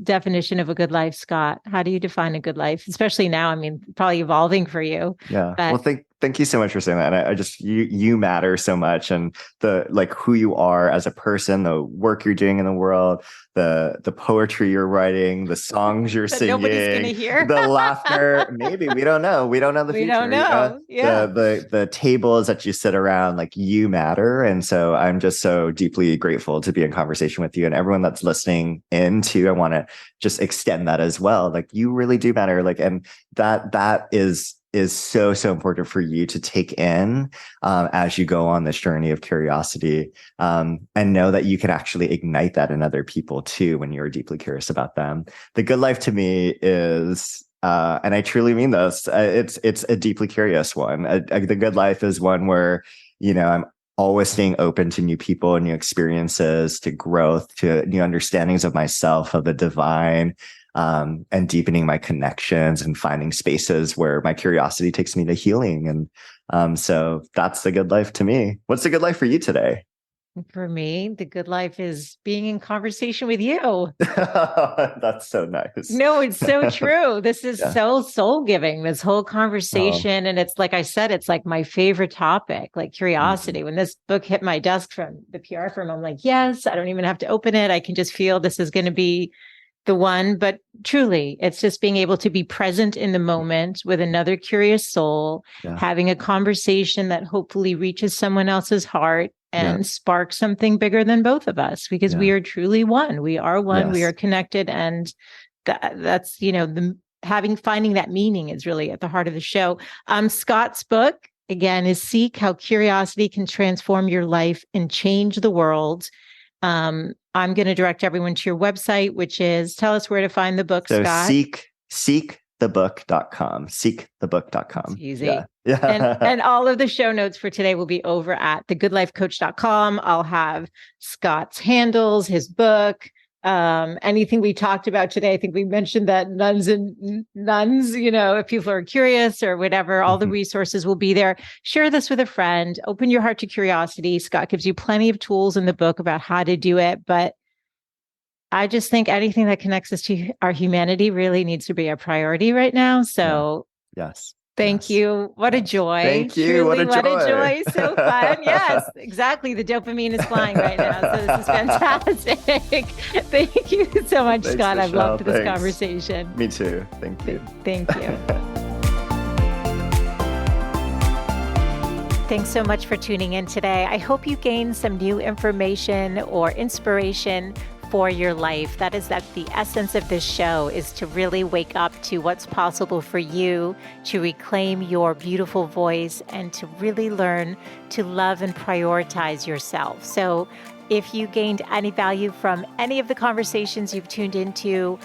definition of a good life, Scott? How do you define a good life? Especially now, I mean, probably evolving for you.
Yeah. Well, thank you so much for saying that. And I just, you matter so much, and who you are as a person, the work you're doing in the world, the poetry you're writing, the songs you're singing, nobody's gonna hear. The laughter. Maybe we don't know. We don't know the future. We don't know. Yeah. The tables that you sit around, like, you matter. And so I'm just so deeply grateful to be in conversation with you, and everyone that's listening in too. I want to just extend that as well. Like, you really do matter. Like, and that is so important for you to take in as you go on this journey of curiosity, and know that you can actually ignite that in other people too when you're deeply curious about them. The good life to me is, and I truly mean this, it's a deeply curious one. The good life is one where, I'm always staying open to new people, new experiences, to growth, to new understandings of myself, of the divine, and deepening my connections and finding spaces where my curiosity takes me to healing. And so that's the good life to me. What's the good life for you today?
For me, the good life is being in conversation with you.
That's so nice.
No, it's so true. This is so soul-giving, this whole conversation. And it's like I said, it's like my favorite topic, like curiosity. When this book hit my desk from the PR firm, I'm like, yes, I don't even have to open it. I can just feel this is going to be the one. But truly, it's just being able to be present in the moment with another curious soul, having a conversation that hopefully reaches someone else's heart and spark something bigger than both of us, because we are truly one. We are one. We are connected. And that's, finding that meaning is really at the heart of the show. Scott's book, again, is Seek: How Curiosity Can Transform Your Life and Change the World. I'm going to direct everyone to your website, which is, tell us where to find the book,
so
Scott.
seekthebook.com. Seekthebook.com.
It's easy. And all of the show notes for today will be over at thegoodlifecoach.com. I'll have Scott's handles, his book, anything we talked about today. I think we mentioned that nuns, if people are curious or whatever, all the resources will be there. Share this with a friend. Open your heart to curiosity. Scott gives you plenty of tools in the book about how to do it. But I just think anything that connects us to our humanity really needs to be a priority right now. So thank you. What a joy.
Thank you.
Truly,
what a
joy. So fun. Yes, exactly. The dopamine is flying right now. So this is fantastic. Thank you so much,
Thanks,
Scott.
Michele.
I've loved this conversation.
Me too. Thank you.
Thank you. Thanks so much for tuning in today. I hope you gained some new information or inspiration for your life. That is the essence of this show, is to really wake up to what's possible for you, to reclaim your beautiful voice, and to really learn to love and prioritize yourself. So if you gained any value from any of the conversations you've tuned into,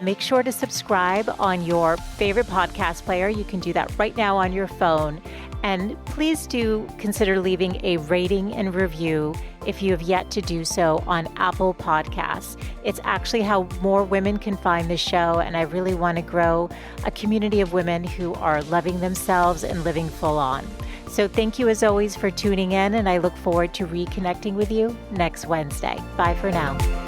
make sure to subscribe on your favorite podcast player. You can do that right now on your phone. And please do consider leaving a rating and review if you have yet to do so on Apple Podcasts. It's actually how more women can find the show. And I really want to grow a community of women who are loving themselves and living full on. So thank you as always for tuning in. And I look forward to reconnecting with you next Wednesday. Bye for now.